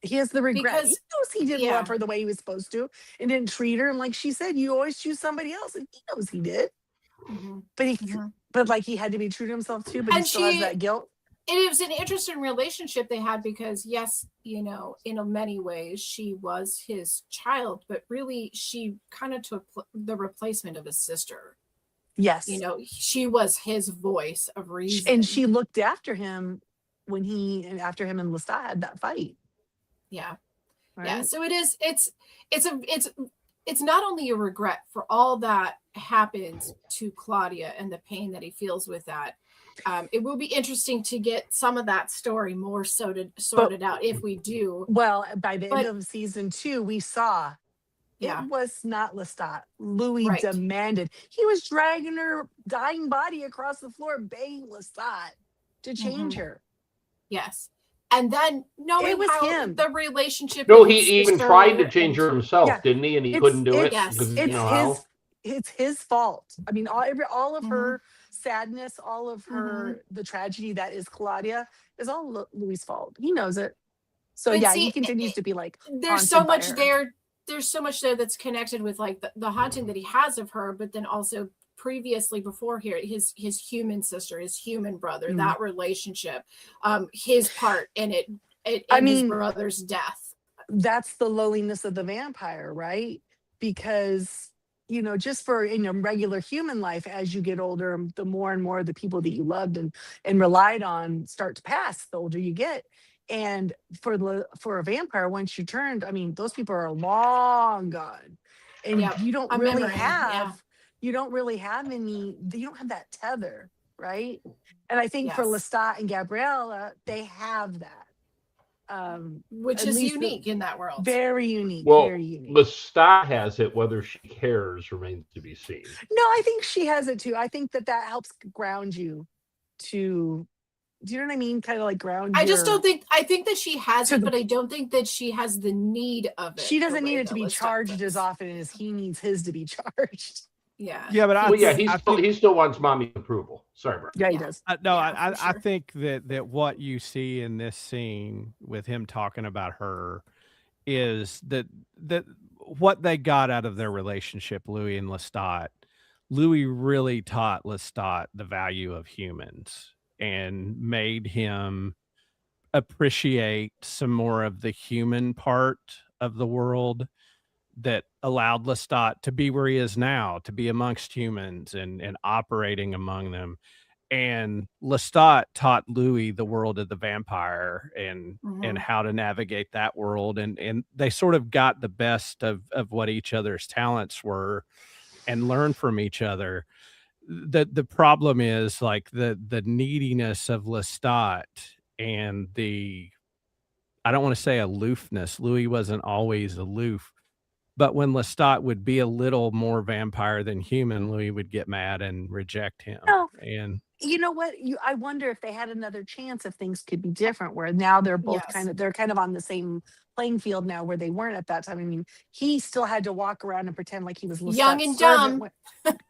He has the regret. He because knows he didn't yeah. love her the way he was supposed to, and didn't treat her. And like she said, you always choose somebody else, and he knows he did. Mhm, But mhm. but like he had to be true to himself too. But he And still has she, that guilt. it was an interesting relationship they had because yes, in many ways she was his child, but really she kind of took the replacement of his sister. Yes, She was his voice of reason. and she looked after him after him and Lestat had that fight. Yeah. Right? Yeah. So it's not only a regret for all that happened to Claudia and the pain that he feels with that. It will be interesting to get some of that story more sorted out if we do. Well, by the end of season 2, we saw Yeah. it was not Lestat. Louis Right. demanded. He was dragging her dying body across the floor, begging Lestat to change her. Yes. And then knowing It was how him. the relationship. No, with he his even sister tried to change and- her himself, Yeah. didn't he? And he It's- couldn't do it. yes, because, It's you know how? it's his fault. I mean, all of Mhm. her sadness, all of her the tragedy that is Claudia is all Louis' fault. He knows it. So But yeah, see, he continues to be like There's so haunted by much her. there. There's so much there that's connected with like the haunting that he has of her, but then also previously before here, his human sister, his human brother, that relationship, his part in it, and his brother's death. That's the loneliness of the vampire, right? Because just for regular human life, as you get older, the more and more the people that you loved and relied on start to pass the older you get. And for a vampire, once you turned, I mean, those people are long gone, and Yep, you don't a really memory, have you don't have that tether, right? And I think for Yes. Lestat and Gabriella, they have that. Which At is least unique in that world. Very unique. Well, Very unique. Lestat has it. Whether she cares remains to be seen. No, I think she has it too. I think that helps ground you to, do you know what I mean? Kind of like ground I think that she has it, but I don't think that she has the need of it. She doesn't the way need it to that be Lestat charged does. as often as he needs his to be charged. Yeah. Yeah, but Well, yeah, he still wants mommy's approval. Sorry, bro. Yeah, he Yeah. does. I think that what you see in this scene with him talking about her is that what they got out of their relationship, Louis and Lestat. Louis really taught Lestat the value of humans and made him appreciate some more of the human part of the world that allowed Lestat to be where he is now, to be amongst humans and operating among them. And Lestat taught Louis the world of the vampire and how to navigate that world. And they sort of got the best of what each other's talents were and learned from each other. The problem is like the neediness of Lestat and I don't want to say aloofness. Louis wasn't always aloof. But when Lestat would be a little more vampire than human, Louis would get mad and reject him. Oh. And you know what? I wonder if they had another chance, if things could be different, where now they're both Yes. they're kind of on the same playing field now, where they weren't at that time. I mean, he still had to walk around and pretend like he was Lestat's Young and servant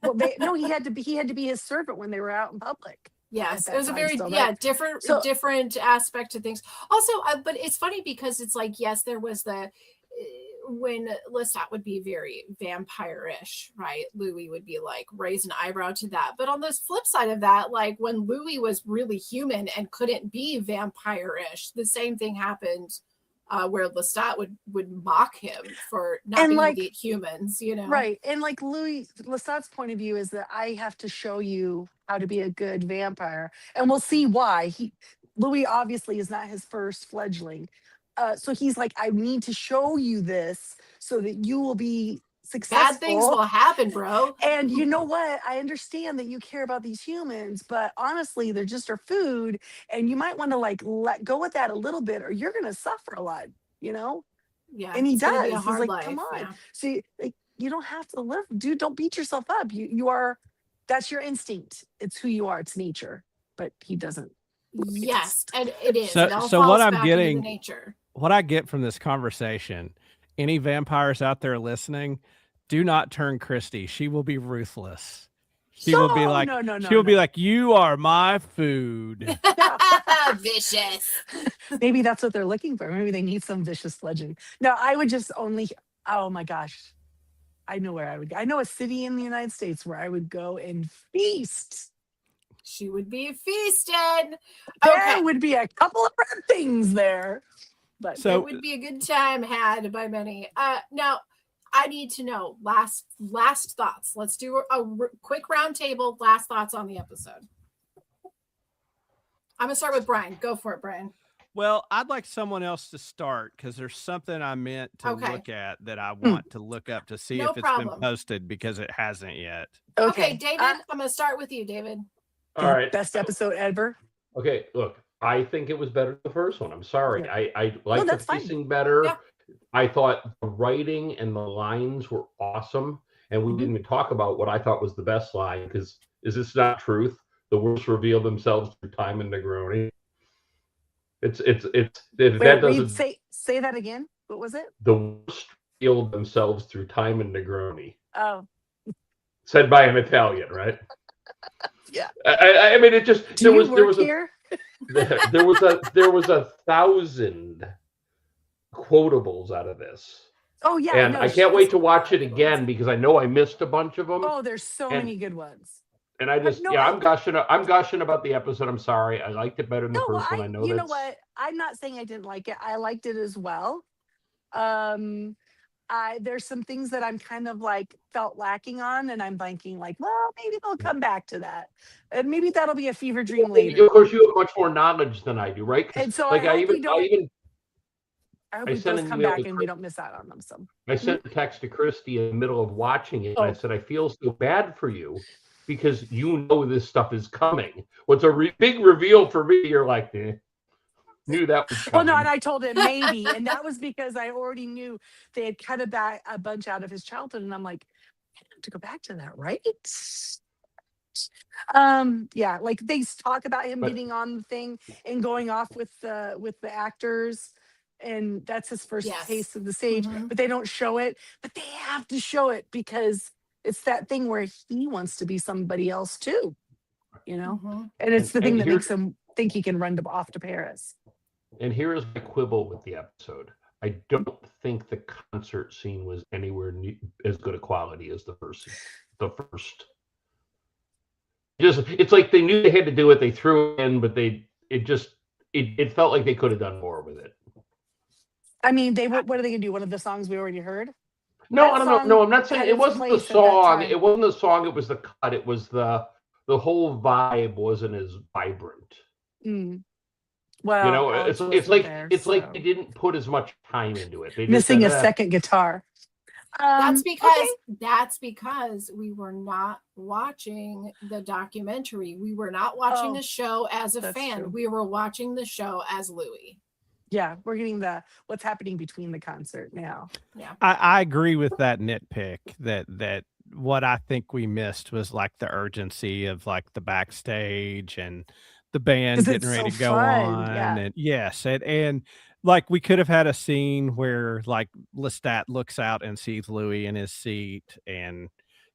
dumb. he had to be his servant when they were out in public. Yes, at it was that a time very still, right? different aspect to things. Also, but it's funny because it's like, yes, there was when Lestat would be very vampire-ish, right? Louis would be like raise an eyebrow to that. But on the flip side of that, like when Louis was really human and couldn't be vampire-ish, the same thing happened where Lestat would mock him for not being able to eat humans, Right. And like Lestat's point of view is that I have to show you how to be a good vampire. And we'll see why. Louis obviously is not his first fledgling. So he's like, I need to show you this so that you will be successful. Bad things will happen, bro. And you know what? I understand that you care about these humans, but honestly, they're just our food. And you might want to like let go with that a little bit, or you're going to suffer a lot, Yeah. And he it's gonna does. be a He's hard like, come life, on. yeah. See, like, you don't have to live, dude. Don't beat yourself up. You are, that's your instinct. It's who you are. It's nature. But he doesn't. Yes, and it is. So, It all so falls what I'm back into the getting, nature. what I get from this conversation, any vampires out there listening, do not turn Christy. She will be ruthless. She will be like, she will be like, you are my food. Vicious. Maybe that's what they're looking for. Maybe they need some vicious sledging. No, I would just only, oh my gosh. I know where I would go. I know a city in the United States where I would go and feast. She would be feasted. There would be a couple of red things there. But it would be a good time had by many. Now, I need to know last thoughts. Let's do a quick round table. Last thoughts on the episode. I'm gonna start with Brian. Go for it, Brian. Well, I'd like someone else to start because there's something I meant to look at that I want to look up to see if it's been posted because it hasn't yet. Okay, David, I'm gonna start with you, David. All right. Best episode ever. Okay, look, I think it was better than the first one. I'm sorry. Yeah. I like the pacing better. Yeah. I thought the writing and the lines were awesome. And we didn't even talk about what I thought was the best line, because is this not truth? The worst reveal themselves through time and Negroni. Say that again. What was it? The worst reveal themselves through time and Negroni. Oh. Said by an Italian, right? Yeah. I mean, it just there was 1,000 quotables out of this. Oh yeah. And I can't wait to watch it again because I know I missed a bunch of them. Oh, there's so many good ones. And I just, I'm gushing about the episode. I'm sorry. I liked it better than the first one. I know that. You know what? I'm not saying I didn't like it. I liked it as well. There's some things that I'm kind of like felt lacking on, and I'm thinking like, well, maybe they'll come back to that, and maybe that'll be a fever dream later. Of course, you have much more knowledge than I do, right? And so like I hope we sent both come back and we don't miss out on them. So I sent a text to Christy in the middle of watching it, and I said, I feel so bad for you because you know this stuff is coming. What's a big reveal for me? You're like, knew that was coming. Well, no, and I told him maybe, and that was because I already knew they had cut a bunch out of his childhood, and I'm like, I have to go back to that, right? Yeah, like they talk about him getting on the thing and going off with the actors, and that's his first taste of the stage, but they don't show it, but they have to show it because it's that thing where he wants to be somebody else too, you know, and it's the thing that makes him think he can run off to Paris. And here is my quibble with the episode. I don't think the concert scene was anywhere as good a quality as the first. It's like they knew they had to do it. They threw it in, but it felt like they could have done more with it. I mean, what are they gonna do? One of the songs we already heard? No, I don't know. No, I'm not saying it wasn't the song. It wasn't the song. It was the cut. It was the whole vibe wasn't as vibrant. Well, you know, it's like they didn't put as much time into it. They missing a second guitar. That's because we were not watching the documentary. We were not watching the show as a fan. True. We were watching the show as Louis. Yeah, we're getting what's happening between the concert now. Yeah, I agree with that nitpick. That what I think we missed was like the urgency of like the backstage and the band getting ready to go on. Yeah. And yes, and like we could have had a scene where like Lestat looks out and sees Louis in his seat and,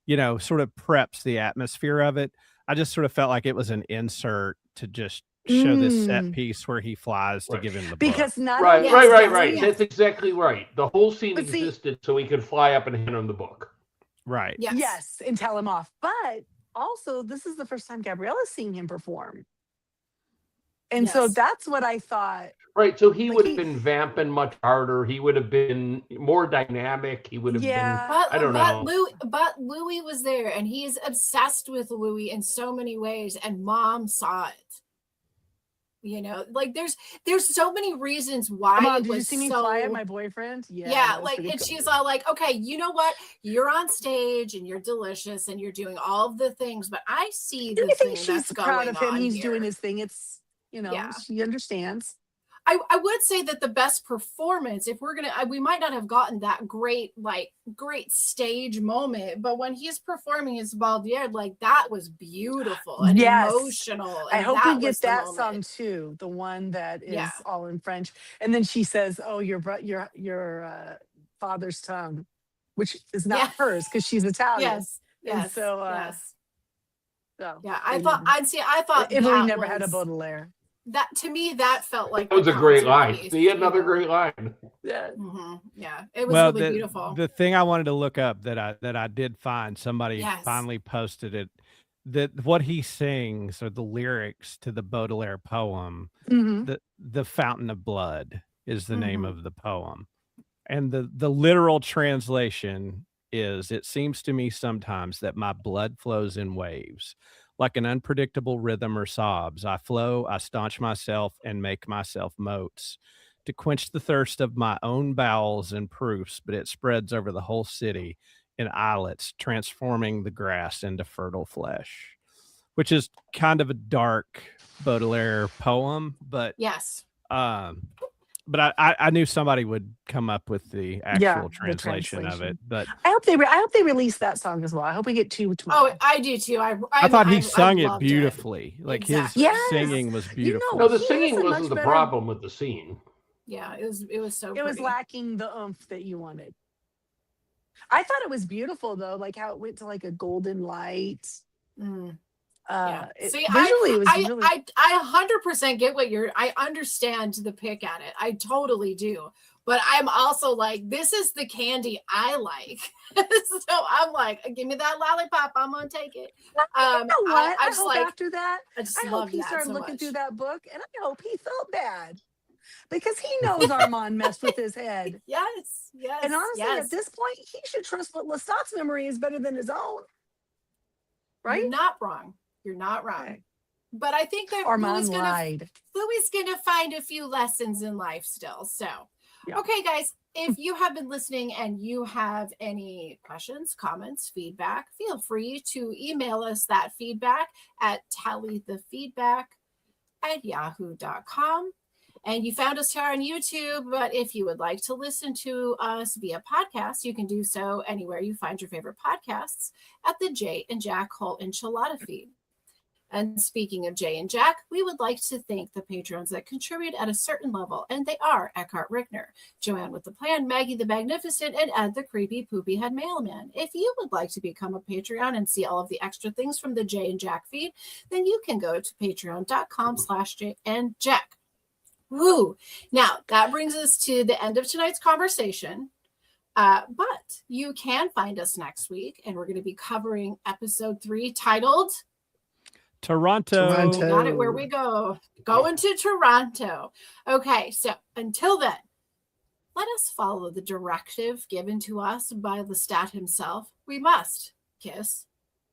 you know, sort of preps the atmosphere of it. I just sort of felt like it was an insert to just show this set piece where he flies to give him the because book. not right. Yes. That's exactly right. The whole scene existed so he could fly up and hand him the book. Right. Yes, and tell him off. But also, this is the first time Gabriella's seeing him perform. And so that's what I thought. Right. So he would have been vamping much harder. He would have been more dynamic. He would have been, I don't know. But Louis was there and he's obsessed with Louis in so many ways. And Mom saw it. You know, like there's so many reasons why Mom, did you see me fly at my boyfriend? Yeah, like, and cool. She's all like, okay, you know what? You're on stage and you're delicious and you're doing all of the things, but I see the thing that's going on. She's proud of him. He's here. Doing his thing. It's, you know, she understands. I would say that the best performance, if we're gonna, we might not have gotten that great stage moment, but when he's performing his Baldier, like that was beautiful and Yes. emotional. I And hope that we get was the that moment. song too, the one that is Yeah. all in French. And then she says, "Oh, your father's tongue," which is not Yeah. hers because she's Italian. Yes. And Yes. so, yes. so Yeah. there I you thought go. Italy never had a Baudelaire. that to me, that felt like That was the a great line. concert piece, See, another great line. Yeah. Yeah, it was Well, really beautiful. the thing I wanted to look up that I did find, somebody Yes. finally posted it, that what he sings are the lyrics to the Baudelaire poem. Mhm. The Fountain of Blood is the name Mhm. of the poem. And the literal translation is, "It seems to me sometimes that my blood flows in waves, like an unpredictable rhythm or sobs. I flow, I staunch myself and make myself motes to quench the thirst of my own bowels and proofs, but it spreads over the whole city in islets, transforming the grass into fertile flesh," which is kind of a dark Baudelaire poem, but Yes. but I knew somebody would come up with the Yeah, actual the translation of it. translation. But I hope they release that song as well. I hope we get two tomorrow. Oh, I do too. I thought he I sung it loved beautifully. Like Exactly. his Yes. singing was You know, beautiful. No, the he has singing a wasn't much the better- problem with the scene. Yeah, it was so It was pretty. lacking the oomph that you wanted. I thought it was beautiful though, like how it went to like a golden light. Mm. Yeah. See, Visually, it was really. I 100% get what I understand the pick at it. I totally do. But I'm also like, this is the candy I like. So I'm like, give me that lollipop. I'm gonna take it. You know what? I I just hope like, after that, I just I hope love he that started so looking much. through that book, and I hope he felt bad because he knows Armand messed with his head. Yes, yes. And honestly, yes. at this point, he should trust what Lestat's memory is better than his own. Right? You're not wrong. You're not wrong. Okay. But I think that Armand lied. Louis gonna find a few lessons in life still. So, Yeah. Okay, guys, if you have been listening and you have any questions, comments, feedback, feel free to email us that feedback at tallythefeedback@yahoo.com. And you found us here on YouTube, but if you would like to listen to us via podcast, you can do so anywhere you find your favorite podcasts at the Jay and Jack Whole Enchilada feed. And speaking of Jay and Jack, we would like to thank the patrons that contribute at a certain level, and they are Eckhart Rickner, Joanne with the Plan, Maggie the Magnificent, and Ed the Creepy Poopy Head Mailman. If you would like to become a Patreon and see all of the extra things from the Jay and Jack feed, then you can go to patreon.com/Jay and Jack. Woo! Now, that brings us to the end of tonight's conversation. But you can find us next week, and we're going to be covering episode 3 titled Toronto. We got it where we go. Going to Toronto. Okay, so until then, let us follow the directive given to us by Lestat himself. We must kiss,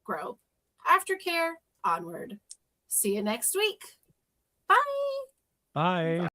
grope, aftercare, onward. See you next week. Bye. Bye.